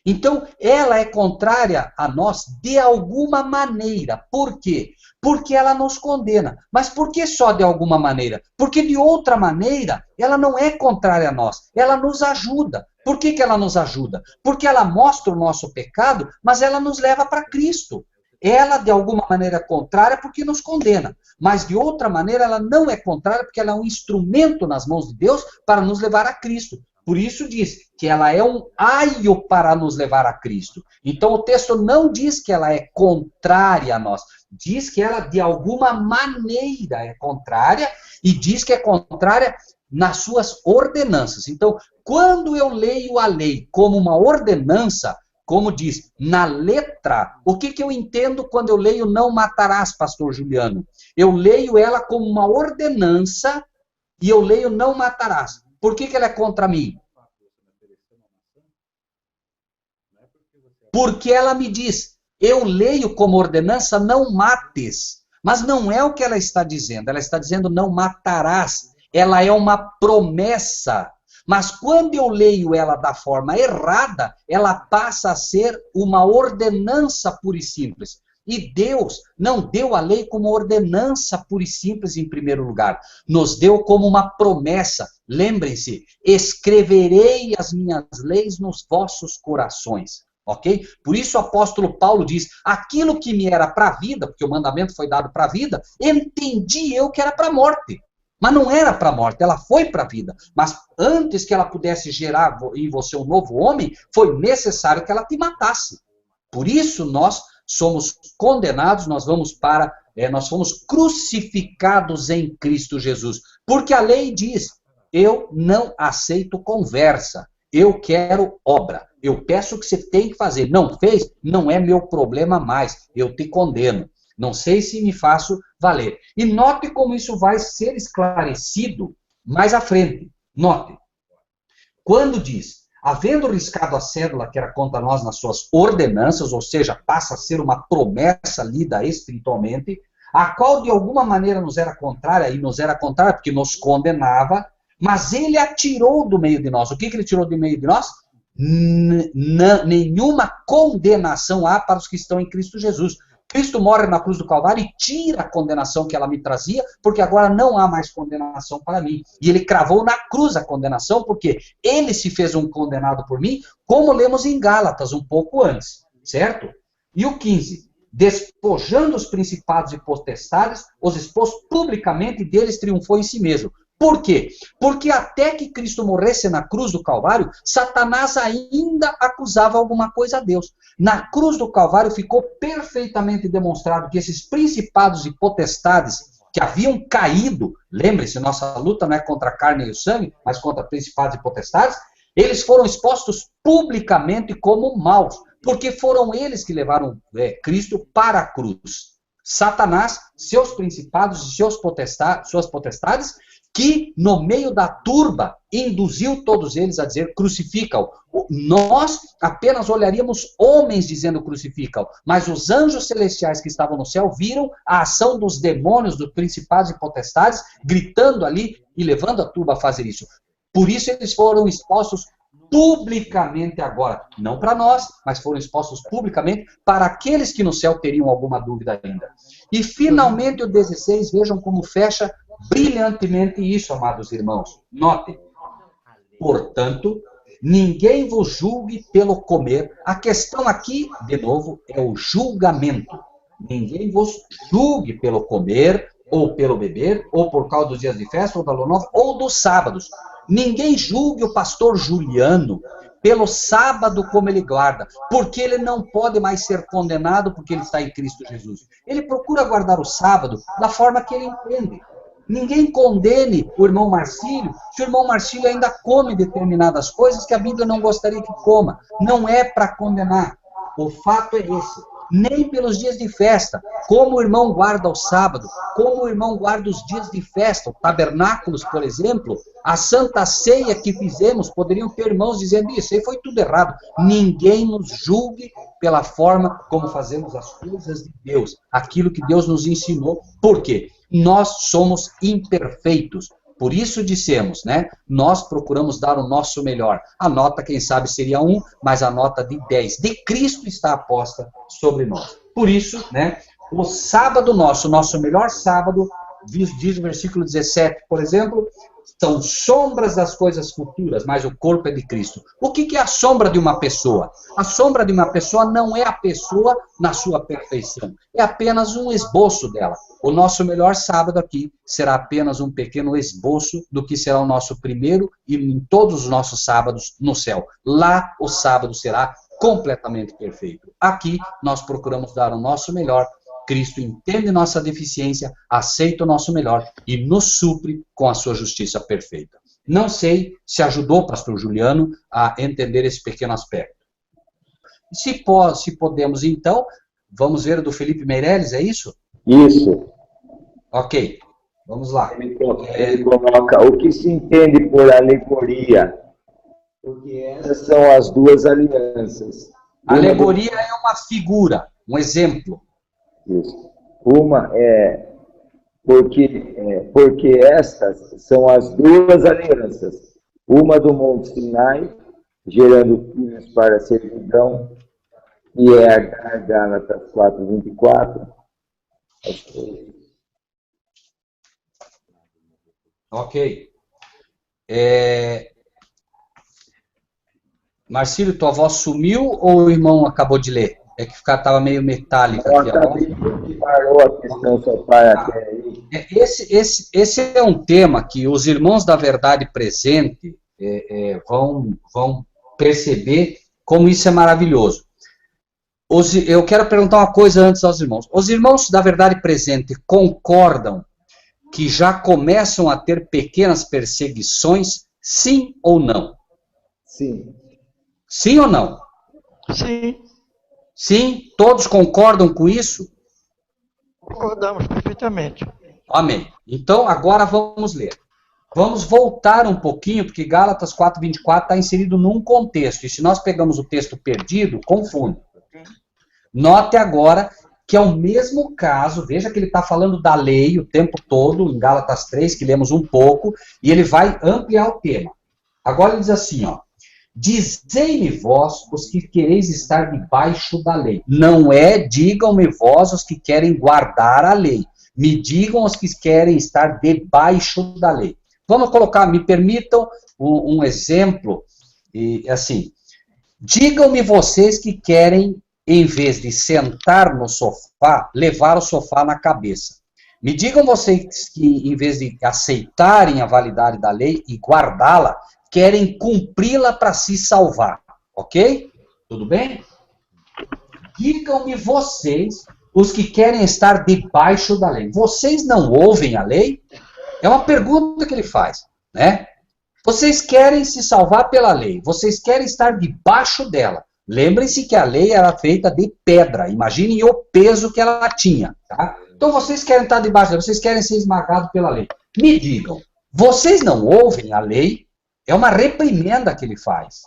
Então, ela é contrária a nós de alguma maneira. Por quê? Porque ela nos condena. Mas por que só de alguma maneira? Porque de outra maneira, ela não é contrária a nós. Ela nos ajuda. Por que ela nos ajuda? Porque ela mostra o nosso pecado, mas ela nos leva para Cristo. Ela, de alguma maneira, é contrária porque nos condena. Mas, de outra maneira, ela não é contrária porque ela é um instrumento nas mãos de Deus para nos levar a Cristo. Por isso diz que ela é um aio para nos levar a Cristo. Então o texto não diz que ela é contrária a nós. Diz que ela de alguma maneira é contrária e diz que é contrária nas suas ordenanças. Então, quando eu leio a lei como uma ordenança, como diz, na letra, o que eu entendo quando eu leio não matarás, pastor Juliano? Eu leio ela como uma ordenança e eu leio não matarás. Por que ela é contra mim? Porque ela me diz, eu leio como ordenança, não mates. Mas não é o que ela está dizendo. Ela está dizendo, não matarás. Ela é uma promessa. Mas quando eu leio ela da forma errada, ela passa a ser uma ordenança pura e simples. E Deus não deu a lei como ordenança pura e simples em primeiro lugar. Nos deu como uma promessa. Lembrem-se, escreverei as minhas leis nos vossos corações. Ok? Por isso o apóstolo Paulo diz, aquilo que me era para a vida, porque o mandamento foi dado para a vida, entendi eu que era para a morte. Mas não era para a morte, ela foi para a vida. Mas antes que ela pudesse gerar em você um novo homem, foi necessário que ela te matasse. Por isso nós somos condenados, nós fomos crucificados em Cristo Jesus. Porque a lei diz, eu não aceito conversa, eu quero obra. Eu peço o que você tem que fazer. Não fez? Não é meu problema mais, eu te condeno. Não sei se me faço valer. E note como isso vai ser esclarecido mais à frente. Note. Quando diz, havendo riscado a cédula que era contra nós nas suas ordenanças, ou seja, passa a ser uma promessa lida espiritualmente, a qual de alguma maneira nos era contrária, e nos era contrária porque nos condenava, mas ele a tirou do meio de nós. O que ele tirou do meio de nós? Nenhuma condenação há para os que estão em Cristo Jesus. Cristo morre na cruz do Calvário e tira a condenação que ela me trazia, porque agora não há mais condenação para mim. E ele cravou na cruz a condenação, porque ele se fez um condenado por mim, como lemos em Gálatas um pouco antes, certo? E o 15, despojando os principados e potestades, os expôs publicamente e deles triunfou em si mesmo. Por quê? Porque até que Cristo morresse na cruz do Calvário, Satanás ainda acusava alguma coisa a Deus. Na cruz do Calvário ficou perfeitamente demonstrado que esses principados e potestades que haviam caído, lembre-se, nossa luta não é contra a carne e o sangue, mas contra principados e potestades, eles foram expostos publicamente como maus. Porque foram eles que levaram Cristo para a cruz. Satanás, seus principados e suas potestades, que no meio da turba induziu todos eles a dizer crucifica-o. Nós apenas olharíamos homens dizendo crucifica-o, mas os anjos celestiais que estavam no céu viram a ação dos demônios, dos principados e potestades, gritando ali e levando a turba a fazer isso. Por isso eles foram expostos publicamente agora, não para nós, mas foram expostos publicamente para aqueles que no céu teriam alguma dúvida ainda. E finalmente o 16, vejam como fecha brilhantemente isso, amados irmãos. Notem, portanto, ninguém vos julgue pelo comer. A questão aqui, de novo, é o julgamento. Ninguém vos julgue pelo comer, ou pelo beber, ou por causa dos dias de festa, ou da lua nova, ou dos sábados. Ninguém julgue o pastor Juliano pelo sábado como ele guarda, porque ele não pode mais ser condenado porque ele está em Cristo Jesus. Ele procura guardar o sábado da forma que ele entende. Ninguém condene o irmão Marcílio se o irmão Marcílio ainda come determinadas coisas que a Bíblia não gostaria que coma. Não é para condenar. O fato é esse. Nem pelos dias de festa, como o irmão guarda o sábado, como o irmão guarda os dias de festa, o tabernáculos, por exemplo, a santa ceia que fizemos, poderiam ter irmãos dizendo isso aí foi tudo errado. Ninguém nos julgue pela forma como fazemos as coisas de Deus, aquilo que Deus nos ensinou. Por quê? Nós somos imperfeitos. Por isso dissemos, né? Nós procuramos dar o nosso melhor. A nota, quem sabe, seria 1, mas a nota de 10 de Cristo está aposta sobre nós. Por isso, né? O sábado nosso melhor sábado, diz o versículo 17, por exemplo, são sombras das coisas futuras, mas o corpo é de Cristo. O que é a sombra de uma pessoa? A sombra de uma pessoa não é a pessoa na sua perfeição, é apenas um esboço dela. O nosso melhor sábado aqui será apenas um pequeno esboço do que será o nosso primeiro e em todos os nossos sábados no céu. Lá o sábado será completamente perfeito. Aqui nós procuramos dar o nosso melhor. Cristo entende nossa deficiência, aceita o nosso melhor e nos supre com a sua justiça perfeita. Não sei se ajudou o pastor Juliano a entender esse pequeno aspecto. Se podemos, então, vamos ver o do Felipe Meirelles, é isso? Isso. Ok, vamos lá. Ele coloca o que se entende por alegoria, porque essas são as duas alianças. Alegoria é uma figura, um exemplo. Isso. Uma é porque estas são as duas alianças. Uma do Monte Sinai, gerando filhos para a servidão, e é a Gálatas 4:24. Ok. Marcílio, tua voz sumiu ou o irmão acabou de ler? É que estava meio metálica aqui. Parou a questão só para até aí. Esse é um tema que os irmãos da verdade presente vão perceber como isso é maravilhoso. Eu quero perguntar uma coisa antes aos irmãos. Os irmãos da verdade presente concordam que já começam a ter pequenas perseguições, sim ou não? Sim. Sim ou não? Sim, Sim? Todos concordam com isso? concordamos perfeitamente. Amém. Então, agora vamos ler. Vamos voltar um pouquinho, porque Gálatas 4:24 está inserido num contexto. E se nós pegamos o texto perdido, confunde. Note agora que é o mesmo caso, veja que ele está falando da lei o tempo todo, em Gálatas 3, que lemos um pouco, e ele vai ampliar o tema. Agora ele diz assim, ó. Dizei-me vós os que quereis estar debaixo da lei. Não é, digam-me vós os que querem guardar a lei. Me digam os que querem estar debaixo da lei. Vamos colocar, me permitam um exemplo, assim. Digam-me vocês que querem, em vez de sentar no sofá, levar o sofá na cabeça. Me digam vocês que, em vez de aceitarem a validade da lei e guardá-la, querem cumpri-la para se salvar. Ok? Tudo bem? Digam-me vocês, os que querem estar debaixo da lei. Vocês não ouvem a lei? É uma pergunta que ele faz, né? Vocês querem se salvar pela lei. Vocês querem estar debaixo dela. Lembrem-se que a lei era feita de pedra. Imaginem o peso que ela tinha. Tá? Então vocês querem estar debaixo da lei, vocês querem ser esmagados pela lei. Me digam, vocês não ouvem a lei? É uma reprimenda que ele faz.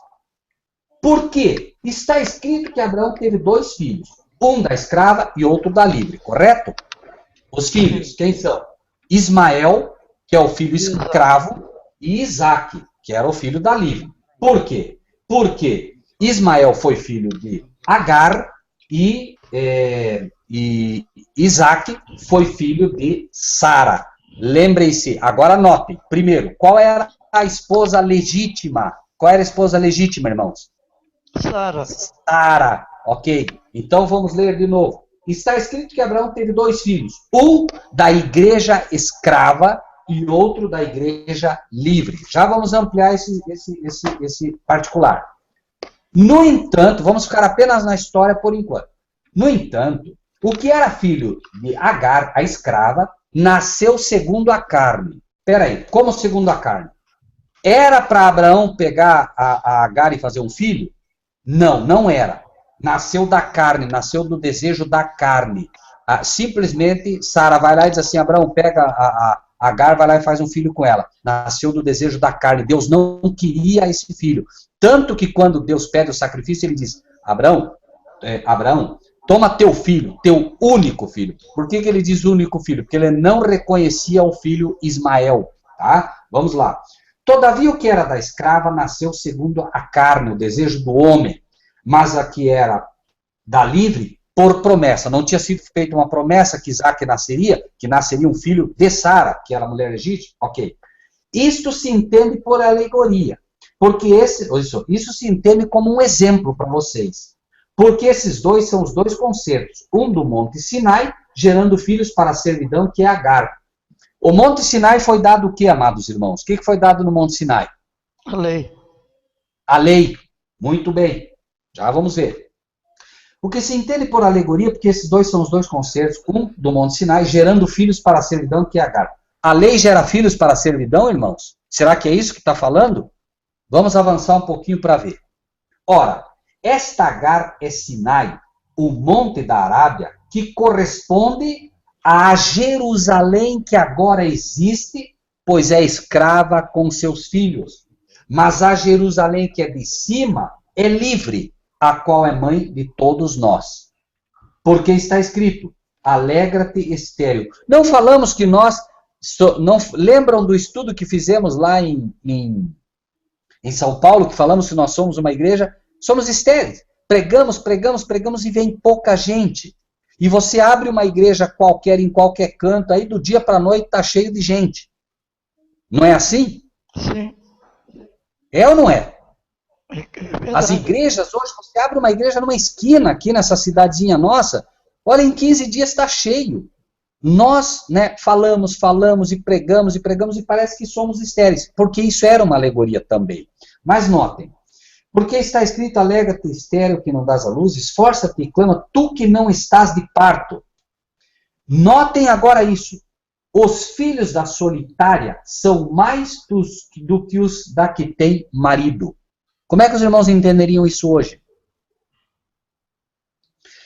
Por quê? Está escrito que Abraão teve 2 filhos. Um da escrava e outro da livre, correto? Os filhos, quem são? Ismael, que é o filho escravo, e Isaque, que era o filho da livre. Por quê? Porque Ismael foi filho de Agar e Isaque foi filho de Sara. Lembrem-se, agora anotem. Primeiro, qual era a esposa legítima? Qual era a esposa legítima, irmãos? Sara. Sara, ok. Então vamos ler de novo. Está escrito que Abraão teve 2 filhos. Um da igreja escrava e outro da igreja livre. Já vamos ampliar esse particular. No entanto, vamos ficar apenas na história por enquanto. No entanto, o que era filho de Agar, a escrava, nasceu segundo a carne. Espera aí, como segundo a carne? Era para Abraão pegar a Agar e fazer um filho? Não, não era. Nasceu da carne, nasceu do desejo da carne. Simplesmente, Sara vai lá e diz assim, Abraão, pega a Agar, vai lá e faz um filho com ela. Nasceu do desejo da carne. Deus não queria esse filho. Tanto que quando Deus pede o sacrifício, ele diz, Abraão, toma teu filho, teu único filho. Por que ele diz único filho? Porque ele não reconhecia o filho Ismael. Tá? Vamos lá. Todavia o que era da escrava nasceu segundo a carne, o desejo do homem. Mas a que era da livre, por promessa. Não tinha sido feita uma promessa que Isaque nasceria, que nasceria um filho de Sara, que era a mulher legítima? Ok. Isto se entende por alegoria. Porque isso se entende como um exemplo para vocês. Porque esses dois são os 2 concertos. Um do Monte Sinai, gerando filhos para a servidão, que é Agar. O Monte Sinai foi dado o que, amados irmãos? O que foi dado no Monte Sinai? A lei. A lei. Muito bem. Já vamos ver. O que se entende por alegoria, porque esses dois são os 2 concertos, um do Monte Sinai, gerando filhos para a servidão, que é Agar. A lei gera filhos para a servidão, irmãos? Será que é isso que está falando? Vamos avançar um pouquinho para ver. Ora, esta Agar é Sinai, o monte da Arábia, que corresponde a Jerusalém que agora existe, pois é escrava com seus filhos. Mas a Jerusalém que é de cima é livre, a qual é mãe de todos nós. Porque está escrito, alegra-te, estéril. Não falamos que nós, não lembram do estudo que fizemos lá em São Paulo, que falamos que nós somos uma igreja, somos estéreis. Pregamos e vem pouca gente. E você abre uma igreja qualquer, em qualquer canto, aí do dia para a noite está cheio de gente. Não é assim? Sim. É ou não é? É As igrejas, hoje, você abre uma igreja numa esquina aqui nessa cidadezinha nossa, olha, em 15 dias está cheio. Nós, né, falamos e pregamos e parece que somos estéreis, porque isso era uma alegoria também. Mas notem, porque está escrito, alegra-te, estéril, que não dás a luz, esforça-te e clama, tu que não estás de parto. Notem agora isso. Os filhos da solitária são mais do que os da que tem marido. Como é que os irmãos entenderiam isso hoje?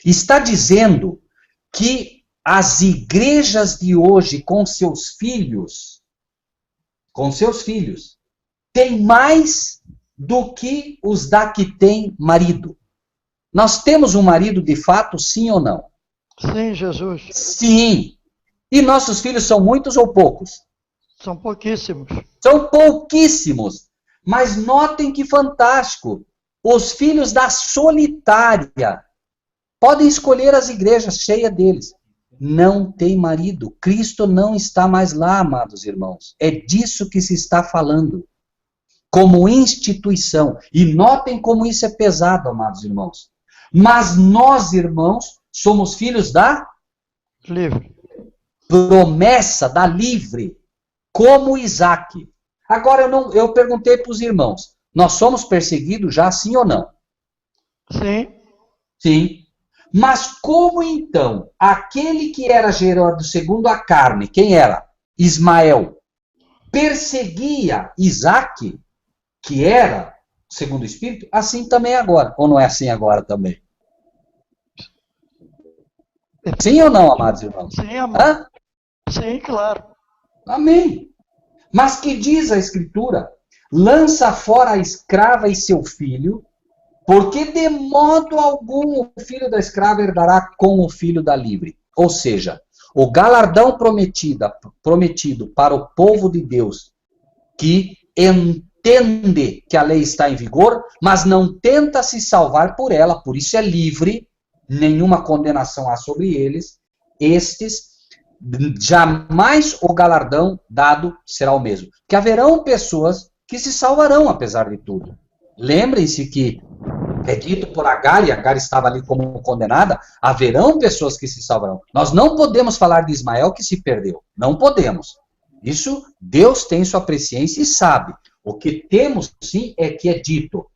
Está dizendo que as igrejas de hoje, com seus filhos, têm mais do que os da que tem marido. Nós temos um marido de fato, sim ou não? Sim, Jesus. Sim. E nossos filhos são muitos ou poucos? São pouquíssimos. São pouquíssimos. Mas notem que fantástico. Os filhos da solitária podem escolher as igrejas cheias deles. Não tem marido. Cristo não está mais lá, amados irmãos. É disso que se está falando. Como instituição. E notem como isso é pesado, amados irmãos. Mas nós, irmãos, somos filhos da livre. Promessa da livre. Como Isaque. Agora eu perguntei para os irmãos, nós somos perseguidos já, sim ou não? Sim. Sim. Mas como então, aquele que era gerado segundo a carne, quem era? Ismael, perseguia Isaque, que era segundo o Espírito, assim também é agora. Ou não é assim agora também? Sim ou não, amados irmãos? Sim, amado. Sim, claro. Amém. Mas que diz a Escritura? Lança fora a escrava e seu filho, porque de modo algum o filho da escrava herdará com o filho da livre. Ou seja, o galardão prometido para o povo de Deus, que entende que a lei está em vigor, mas não tenta se salvar por ela, por isso é livre, nenhuma condenação há sobre eles, estes, jamais o galardão dado será o mesmo. Que haverão pessoas que se salvarão apesar de tudo. Lembrem-se que é dito por Agar, e Agar estava ali como condenada, haverão pessoas que se salvarão. Nós não podemos falar de Ismael que se perdeu. Não podemos. Isso, Deus tem sua presciência e sabe. O que temos, sim, é que é dito: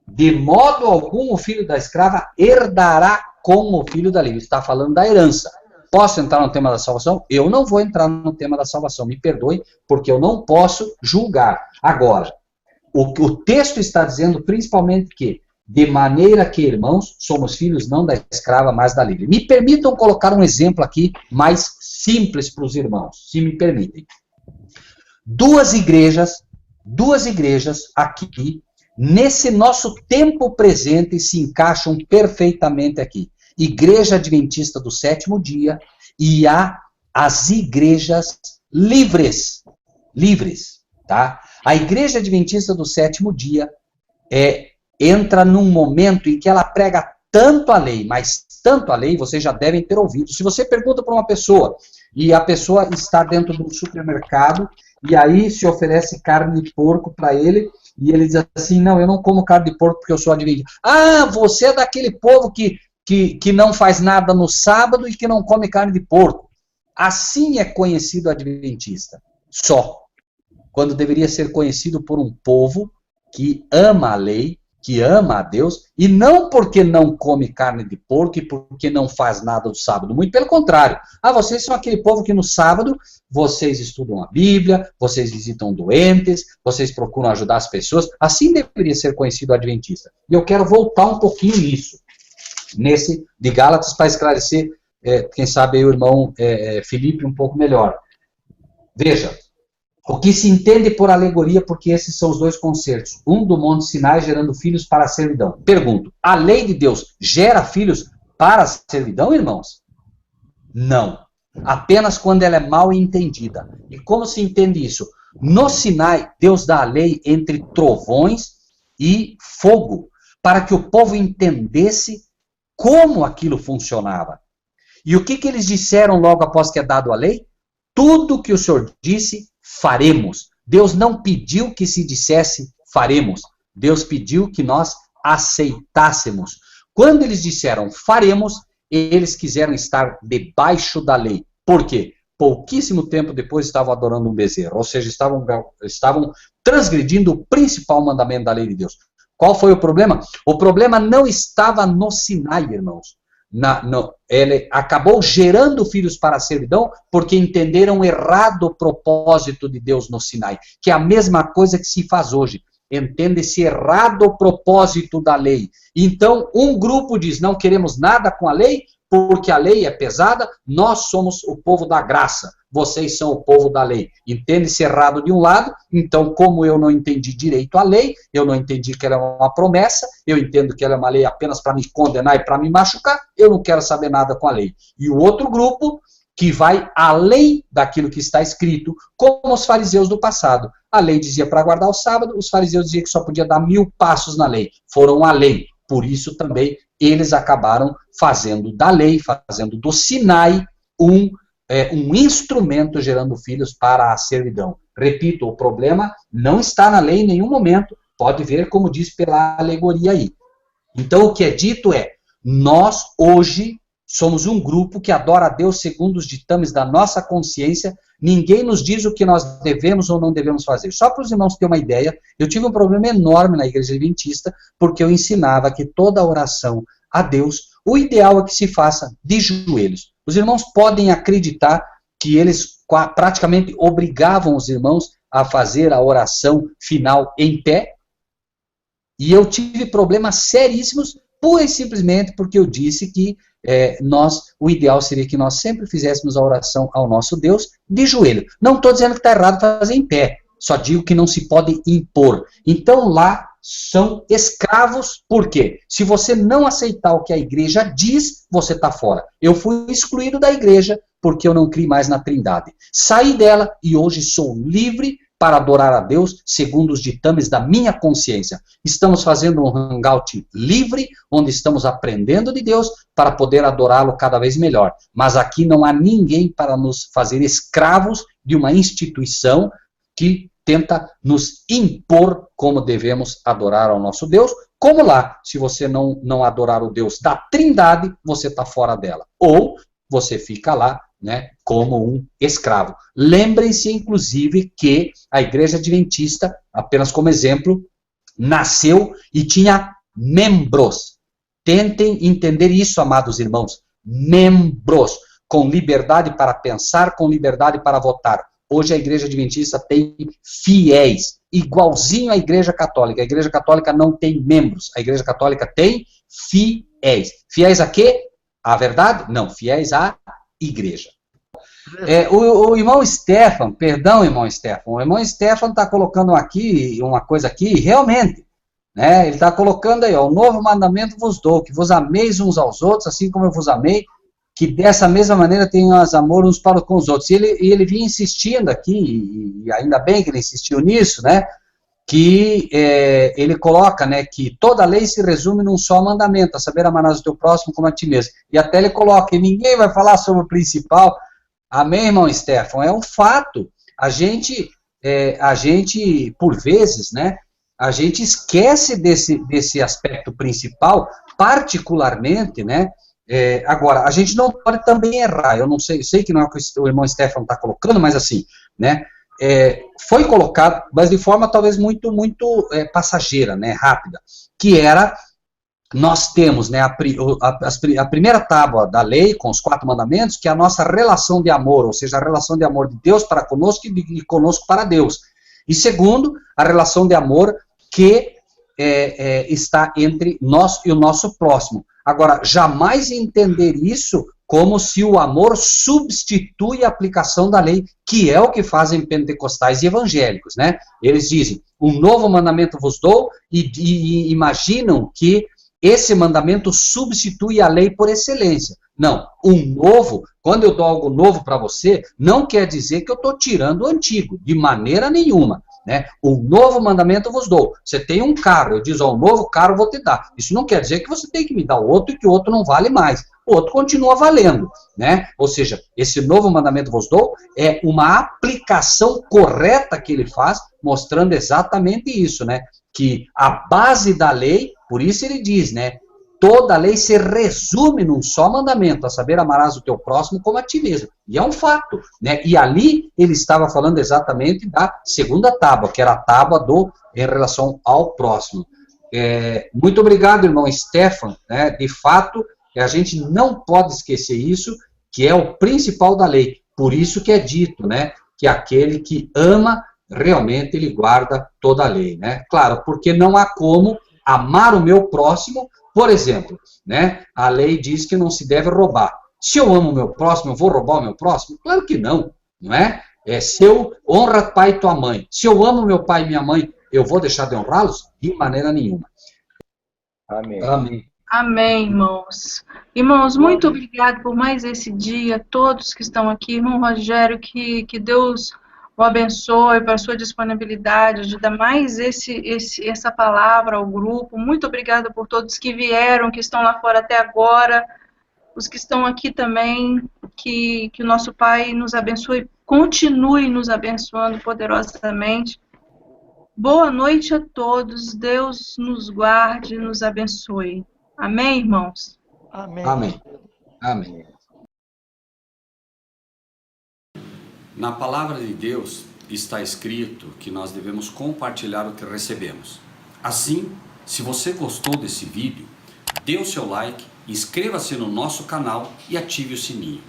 de modo algum o filho da escrava herdará como o filho da livre. Está falando da herança. Posso entrar no tema da salvação? Eu não vou entrar no tema da salvação. Me perdoe, porque eu não posso julgar. Agora, o texto está dizendo principalmente que, de maneira que, irmãos, somos filhos não da escrava, mas da livre. Me permitam colocar um exemplo aqui mais simples para os irmãos, se me permitem. Duas igrejas aqui, nesse nosso tempo presente, se encaixam perfeitamente aqui. Igreja Adventista do Sétimo Dia e as igrejas livres, tá? A Igreja Adventista do Sétimo Dia entra num momento em que ela prega tanto a lei, mas tanto a lei, vocês já devem ter ouvido. Se você pergunta para uma pessoa, e a pessoa está dentro de um supermercado, e aí se oferece carne de porco para ele, e ele diz assim: não, eu não como carne de porco porque eu sou adventista. Ah, você é daquele povo que não faz nada no sábado e que não come carne de porco. Assim é conhecido adventista. Só. Quando deveria ser conhecido por um povo que ama a lei, que ama a Deus, e não porque não come carne de porco e porque não faz nada no sábado. Muito pelo contrário. Ah, vocês são aquele povo que no sábado vocês estudam a Bíblia, vocês visitam doentes, vocês procuram ajudar as pessoas. Assim deveria ser conhecido o adventista. E eu quero voltar um pouquinho nisso. Nesse de Gálatas, para esclarecer, quem sabe aí o irmão Felipe um pouco melhor. Veja, o que se entende por alegoria, porque esses são os dois concertos. Um do Monte Sinai gerando filhos para a servidão. Pergunto, a lei de Deus gera filhos para a servidão, irmãos? Não. Apenas quando ela é mal entendida. E como se entende isso? No Sinai, Deus dá a lei entre trovões e fogo, para que o povo entendesse como aquilo funcionava. E o que eles disseram logo após que é dado a lei? Tudo que o Senhor disse, faremos. Deus não pediu que se dissesse faremos. Deus pediu que nós aceitássemos. Quando eles disseram faremos, eles quiseram estar debaixo da lei. Por quê? Pouquíssimo tempo depois estavam adorando um bezerro. Ou seja, estavam transgredindo o principal mandamento da lei de Deus. Qual foi o problema? O problema não estava no Sinai, irmãos. Ele acabou gerando filhos para a servidão porque entenderam errado o propósito de Deus no Sinai, que é a mesma coisa que se faz hoje. Entende-se errado o propósito da lei. Então, um grupo diz, não queremos nada com a lei, porque a lei é pesada, nós somos o povo da graça, vocês são o povo da lei. Entende-se errado de um lado, então como eu não entendi direito a lei, eu não entendi que ela é uma promessa, eu entendo que ela é uma lei apenas para me condenar e para me machucar, eu não quero saber nada com a lei. E o outro grupo, que vai além daquilo que está escrito, como os fariseus do passado. A lei dizia para guardar o sábado, os fariseus diziam que só podia dar 1000 passos na lei, foram além. Por isso também eles acabaram fazendo da lei, fazendo do Sinai um instrumento gerando filhos para a servidão. Repito, o problema não está na lei em nenhum momento, pode ver como diz pela alegoria aí. Então o que é dito é, nós hoje somos um grupo que adora a Deus segundo os ditames da nossa consciência, ninguém nos diz o que nós devemos ou não devemos fazer. Só para os irmãos terem uma ideia, eu tive um problema enorme na igreja adventista, porque eu ensinava que toda oração a Deus, o ideal é que se faça de joelhos. Os irmãos podem acreditar que eles praticamente obrigavam os irmãos a fazer a oração final em pé? E eu tive problemas seríssimos, pura e simplesmente porque eu disse que o ideal seria que nós sempre fizéssemos a oração ao nosso Deus de joelho. Não estou dizendo que está errado fazer em pé, só digo que não se pode impor. Então lá são escravos, por quê? Se você não aceitar o que a igreja diz, você está fora. Eu fui excluído da igreja porque eu não criei mais na Trindade. Saí dela e hoje sou livre para adorar a Deus segundo os ditames da minha consciência. Estamos fazendo um hangout livre, onde estamos aprendendo de Deus para poder adorá-lo cada vez melhor. Mas aqui não há ninguém para nos fazer escravos de uma instituição que tenta nos impor como devemos adorar ao nosso Deus. Como lá, se você não adorar o Deus da Trindade, você está fora dela. Ou você fica lá, né, como um escravo. Lembrem-se, inclusive, que a Igreja Adventista, apenas como exemplo, nasceu e tinha membros. Tentem entender isso, amados irmãos. Membros, com liberdade para pensar, com liberdade para votar. Hoje a Igreja Adventista tem fiéis, igualzinho à Igreja Católica. A Igreja Católica não tem membros, a Igreja Católica tem fiéis. Fiéis a quê? A verdade? Não, fiéis à Igreja. O irmão Stefan, perdão, irmão Stefan, o irmão Stefan está colocando aqui uma coisa aqui, realmente, né? Ele está colocando aí, ó, o novo mandamento vos dou, que vos ameis uns aos outros, assim como eu vos amei, que dessa mesma maneira tenham amor uns para com os outros. E ele vinha insistindo aqui, e ainda bem que ele insistiu nisso, né? Que ele coloca, né, que toda lei se resume num só mandamento, a saber, amarás o teu próximo como a ti mesmo. E até ele coloca, e ninguém vai falar sobre o principal. Amém, irmão Stefan? É um fato. A gente, por vezes, né, a gente esquece desse aspecto principal, particularmente, né? Agora, a gente não pode também errar. Eu não sei, que não é o que o irmão Stefan está colocando, mas assim, né? Foi colocado, mas de forma talvez muito passageira, né, rápida, que era, nós temos, né, a primeira tábua da lei, com os 4 mandamentos, que é a nossa relação de amor, ou seja, a relação de amor de Deus para conosco e conosco para Deus. E segundo, a relação de amor que está entre nós e o nosso próximo. Agora, jamais entender isso como se o amor substitui a aplicação da lei, que é o que fazem pentecostais e evangélicos, né? Eles dizem, um novo mandamento vos dou, e imaginam que esse mandamento substitui a lei por excelência. Não, quando eu dou algo novo para você, não quer dizer que eu estou tirando o antigo, de maneira nenhuma. Né? Um novo mandamento vos dou. Você tem um carro, eu digo, um novo carro eu vou te dar. Isso não quer dizer que você tem que me dar o outro e que o outro não vale mais. O outro continua valendo, né? Ou seja, esse novo mandamento vos dou é uma aplicação correta que ele faz, mostrando exatamente isso, né? Que a base da lei, por isso ele diz, né? Toda a lei se resume num só mandamento, a saber, amarás o teu próximo como a ti mesmo. E é um fato, né? E ali ele estava falando exatamente da segunda tábua, que era a tábua em relação ao próximo. Muito obrigado, irmão Stefan, né? De fato, a gente não pode esquecer isso, que é o principal da lei. Por isso que é dito, né? Que aquele que ama, realmente ele guarda toda a lei, né? Claro, porque não há como amar o meu próximo. Por exemplo, né, a lei diz que não se deve roubar. Se eu amo o meu próximo, eu vou roubar o meu próximo? Claro que não, não é? Se eu honra pai e tua mãe, se eu amo meu pai e minha mãe, eu vou deixar de honrá-los? De maneira nenhuma. Amém. Amém. Amém, irmãos. Irmãos, muito obrigado por mais esse dia, todos que estão aqui. Irmão Rogério, que Deus o abençoe para a sua disponibilidade de dar mais essa palavra ao grupo. Muito obrigada por todos que vieram, que estão lá fora até agora, os que estão aqui também, que o nosso Pai nos abençoe, continue nos abençoando poderosamente. Boa noite a todos, Deus nos guarde, nos abençoe. Amém, irmãos? Amém. Amém. Amém. Na palavra de Deus está escrito que nós devemos compartilhar o que recebemos. Assim, se você gostou desse vídeo, dê o seu like, inscreva-se no nosso canal e ative o sininho.